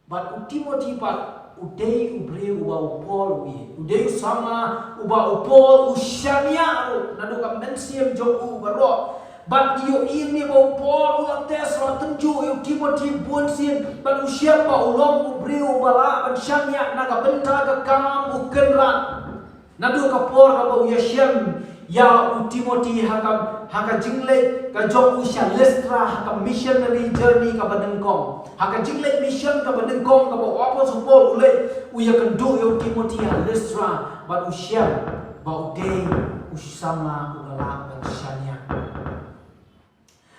but Timothy pat udei ubriu uba upol udei sama uba upol ushania nadu ka mensiam jo baro But iyo ini bau Paul ulah tes ulah tenju iyo Timothy bunsin but usia pa ulong ubriu bala bansyanya naga benta ka kam ukenrat nadu ka por ka bau yashem ya Timothy haka jingle ka jong usia Lystra haka missionary journey ka badengkong haka jingle mission ka badengkong ka bau apostle Paul ule uya kendu iyo Timothy ha Lystra but usia bau day usama ubala bansyanya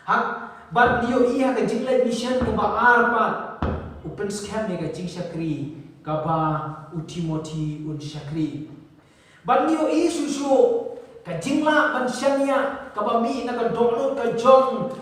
But niyo iya ka jinglay mission ka ba arpat open scam ni ka jing syakri ka ba Timothy un syakri but niyo susu ka jingla bansyanya ka ba mi na ka download ka jong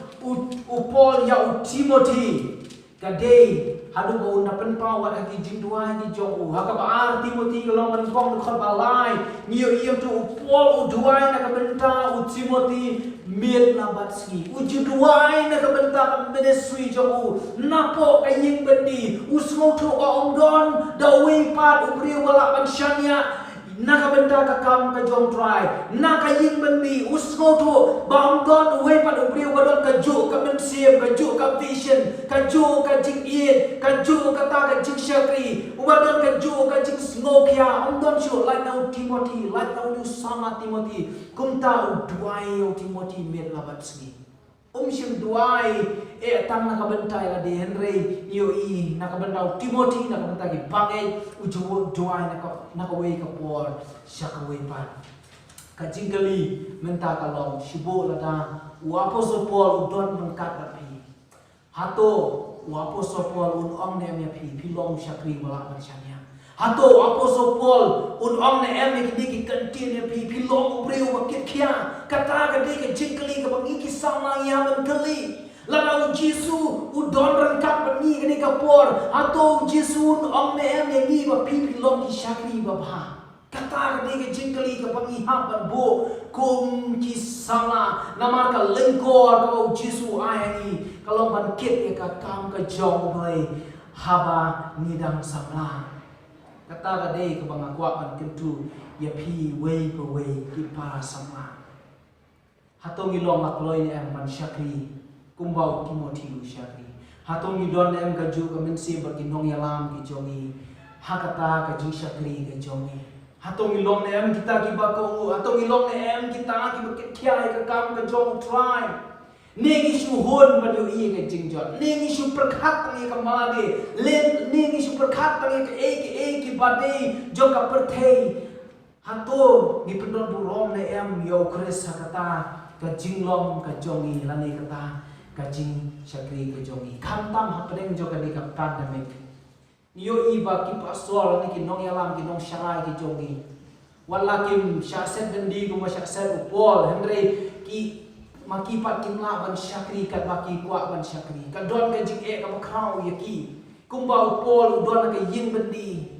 upol ya Timothy ka day hadu ba una penpaw wat hagi jing dua ni jong ha ka ba Timothy ka long man kong ka ba lai niyo iya tu upol dua na ka benta Timothy miet na batski ujuduai na kabenta ministry jo napo kaying bendi usmo to ba ongdon da way pat ubri wala bansyanya na kabenta ka kam ka jong try na kaying bendi usmo to ba ongdon way pat ubri wadon ka ju ka mensiam ka ju ka vision ka ju ka jing in ka ju ka ta ka jing syakri wadon ka ju ka jing smoke ya ongdon shu like now Timothy like now you sama Timothy kumta uduai o Timothy met labat segi sim duai tang na kabentai la de Henry yo I na kabentau Timothy na kabenta ki bangai uju duai na ka wei ka por sya ka wei pat ka jinggali menta ka long shibo la da u apostle Paul udon mengkat la pi hato u apostle Paul un ong ne me pi long syakri wala mansyanya hato apostle Paul un ong ne em ki ki kantin pi long ubreu bakit kia kata ka de ka jinggali ka bangi ki sama ya man kali Lalu Jesu udon rengkap bani kini kapor atau Jesu ong ne em ni ba pi long ki syakri ba ba Kata ka di ka jingkali ka pangihapan bo kum kisama namar ka lengkor ka Jesu ayani kalau bangkit ya ka kam ka jong bai haba nidang samla. Kata ka di ka bangakwa kan kentu ya pi wei ko wei ki para sama. Hatong ilong lakloi ni am man syakri kumbau Timothy lu syakri. Hatong idon em ka ju ka mensi berkinong yalam ki jongi. Hakata ka jing syakri ka jongi. Hatong ilong em kita ki bakau, hatong ilong em kita ki bakit kiai ka kam ka jong try. Nengi suhun ban yo i ka jingjot. Nengi su perkhat tangi ka malade. Len nengi su perkhat tangi ka ki bade jong ka perthei. Hato ni pendon burom ne em yo Chris hakata ka jinglom ka jongi lani kata ka jing syakri ka jongi. Khantam hapdeng jo ka ni ka pandemic. Yo iba ki pasol ni ki nong yalam ki nong syarai ki jongi. Wala kim syaset dendi ko masyaset upol Henry ki makipat kim la ban syakri kat baki kwa ban syakri. Kadon ka jing ka makrau yaki. Kumba upol udon ka yin bendi.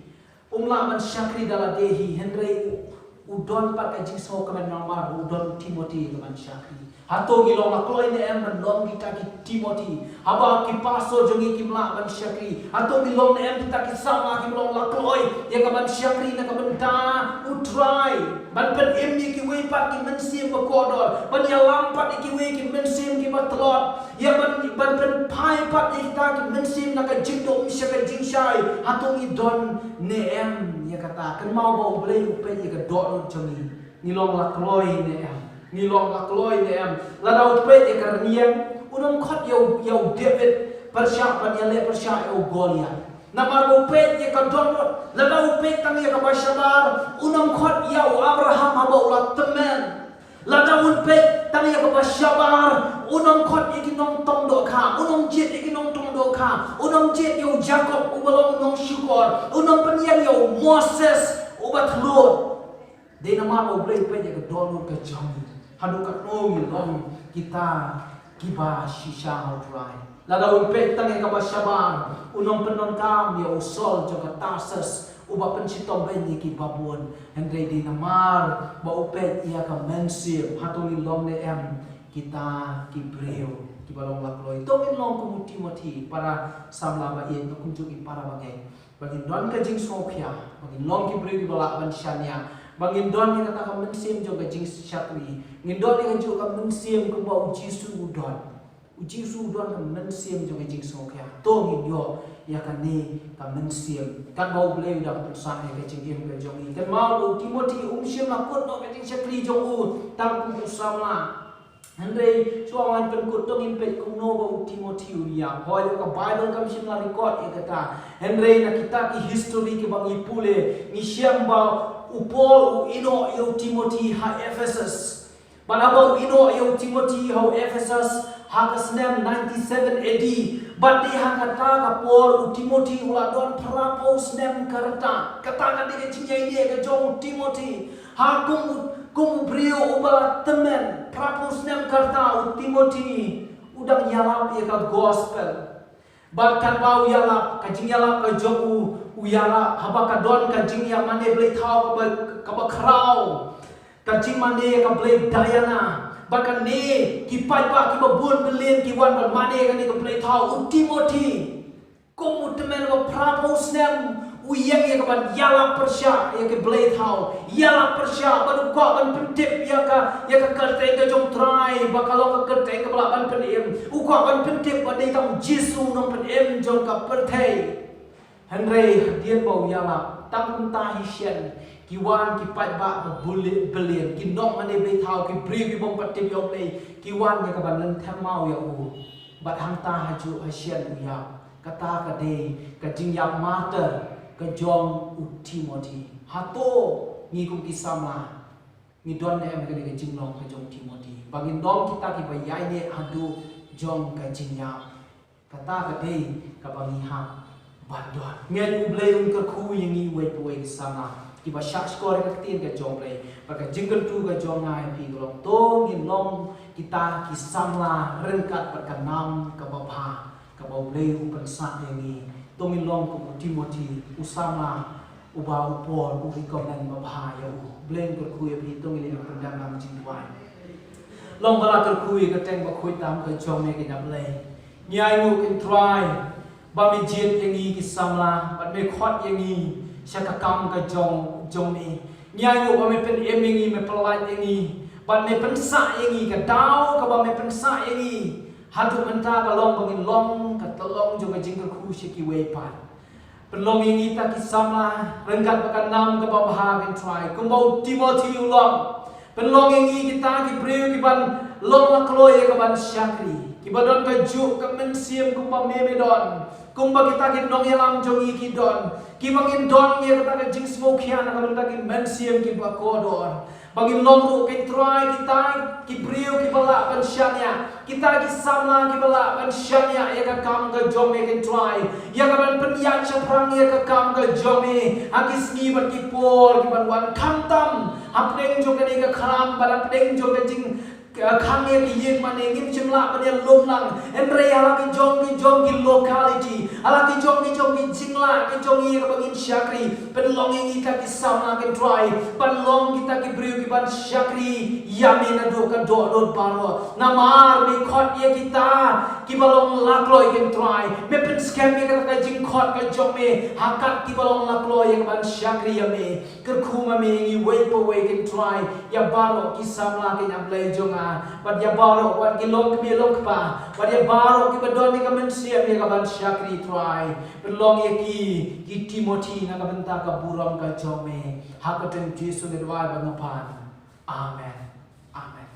Umla ban syakri dala dehi Henry udon pat ka jing so ka man namar udon Timothy ka ban syakri. Hato gilong lakloi ne em mendom kita ki Timothy. Haba ki paso jongi ki mla ban syakri. Hato gilong ne em kita ki sama ki mlong lakloi ya ka ban syakri na ka benta utrai. Ban pen em ni ki wei pat ki mensim ba kodor. Ban ya lampat ki wei ki mensim ki batlot. Ya ban pen pai pat kita ki mensim na ka jingdom syaka jingshai. Hato gi don ne em ya kata kan mau ba ublei upen ya ka dot jongi. Nilong lakloi ne em. Nilong lakloi ne em ladau pet ya karnian unang khot yau David persya ban ya le persya yau Goliath namar bo pet ya kadon ladau pet tang ya ka bashabar unang khot yau Abraham haba ulat temen ladau pet tang ya ka bashabar unang khot ikinong tong do kha unang jet ikinong tong do kha unang jet yau Jacob ubalong nong syukor unang penyan yau Moses ubat Lot de namar bo blei pet ya kadon ka jong hadukat nong ilong kita kiba shisha outrai ladaun pet tangi ka basyaban unong penon kam ya usol jo ka Tarsus uba pencitom benyi ki babon Henry di namar ba upet ia ka mensim hatong ilong ne em kita kibreo kibalong lakloi tongin long ku Timothy para samla ba ien to kunjuk i para bagai bagi don ka jing sophia bagi long kibreo ki balak ban syania bangin don ni kata ka mensim jo ka jing syakri ngindon ni jo ka mensim ku ba uji su don ka mensim jo ka jing sokhya to ngidyo ya ka ni ka mensim kan bau bleu da persa ka jing em ka jong kan mau Timothy sim la kot no ka jing syakri jo u tang ku samla Henry suawan pen kutong impet kung no ba Timothy ya hoy ka Bible kam sim la record e kata Henry na kita ki history ki bang ipule ni siam ba upol ino yo Timothy ha Ephesus banaba ino yo Timothy ha Ephesus ha kasnem 97 AD but di ha kata ka pol Timothy ula don prapo snem karata kata ka di cinya ini ka jong Timothy ha kum brio ubala temen prapo snem karata Timothy udang yalap ya ka gospel bahkan bau yalap kajing yalap ka jong uyala haba ka don kajing ya mane blei thau ka ba khrau kajing mane ka blei Diana bahkan ne ki pai ba ki ba bun belen ki wan ban mane ka ni ka blei thau Timothy kom utmen ba prapo snem uyang ya ka ban yala persya ya ka blei thau yala persya ban ko ban pentip ya ka karte ka jong trai ba kalau ka karte ka bala ban penem u ko ban pentip ba dei tam Jesu nong penem jong ka perthei Henry dia bau yala tang ta hisyen kiwan ki pat ba bulit belian ki nong ane blei thau ki bri ki bom patip yo blei kiwan ya ka ban len tham mau ya u bat hang ta haju hisyen u ya kata ka de ka jing ya mater ka jong u Timothy hato ni ku kisama ni don ne em ka de jing long ka jong Timothy bagi dom kita ki ba yai ne hadu jong ka jing ya kata ka de ka bangi ha bandon ngen ublei ka khu yang ni wei poi sama ki ba shak score ka tin ka jong play baka jingle tu ka jong ngai pi long to ngin long kita ki samla rengkat perkanam ka bapa ka ba ublei u pensa yang ni to min long ku Timothy usama ubah upor uri komnan mabhaya blame ko kuya bi tong ile pendam nam jing wai long bala ko kuya ka teng ba khoi tam ka chong me ke nyam le nyai mu kin try ba mi jet yang i ki samla ba me khot yang i saka kam ka jong me nyai mu ba me pen em yang i me pelai yang i ba me pen sa yang i ka dau ka ba me pen sa yang i hadu menta ka long bangin long ka tolong jong ka jing ka khu shi ki wei pan Penlong yang kita kisahlah renggat bakan nam ke bawah kan try kumbau Timothy ulang penlong yang kita kibriu kiban long la kloye ke ban syakri kibadon ke juk ke mensiam kumba memedon kumba kita kin nong yalam jongi kidon kibangin don ye kita ke jing smokian ka benda kin mensiam kiba kodon bagi long ru ke try kita kibriu kibala ban syanya kita kisahlah kibala ban syanya ya ka kam ke jome ke try ya ka ban penyak chaprang ya ka kam ke jome akis ni ban kipor kiban wan kamtam apdeng jo ke ni ka kharam ban apdeng jo ke jing khang ye ki yeng mane ngim chimla ban ya lom lang entre ala ki jong ki locality ala ki jong ki jingla ki jong ye ka bangin syakri penlong yang kita kisahlah ke try penlong kita kibriu ki ban syakri yamin adu ka do baro namar mi khot ye kita ki balong lakloi ken try me pen scam ye ka jing khot ka jong me hakat ki balong lakloi ye ban syakri ya me ker khuma me ngi wei po wei ken try ya baro ki samla ke nyam le jonga wat ya baro wat ki long ki long pa wat ya baro ki badon ni ka men siam ye ka ban syakri try penlong ye ki Timothy na ka benta ka buram ka jong me hakaten Jesu ne dwai ban pan amen amen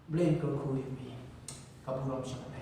blame ko ku mi ka buram syakri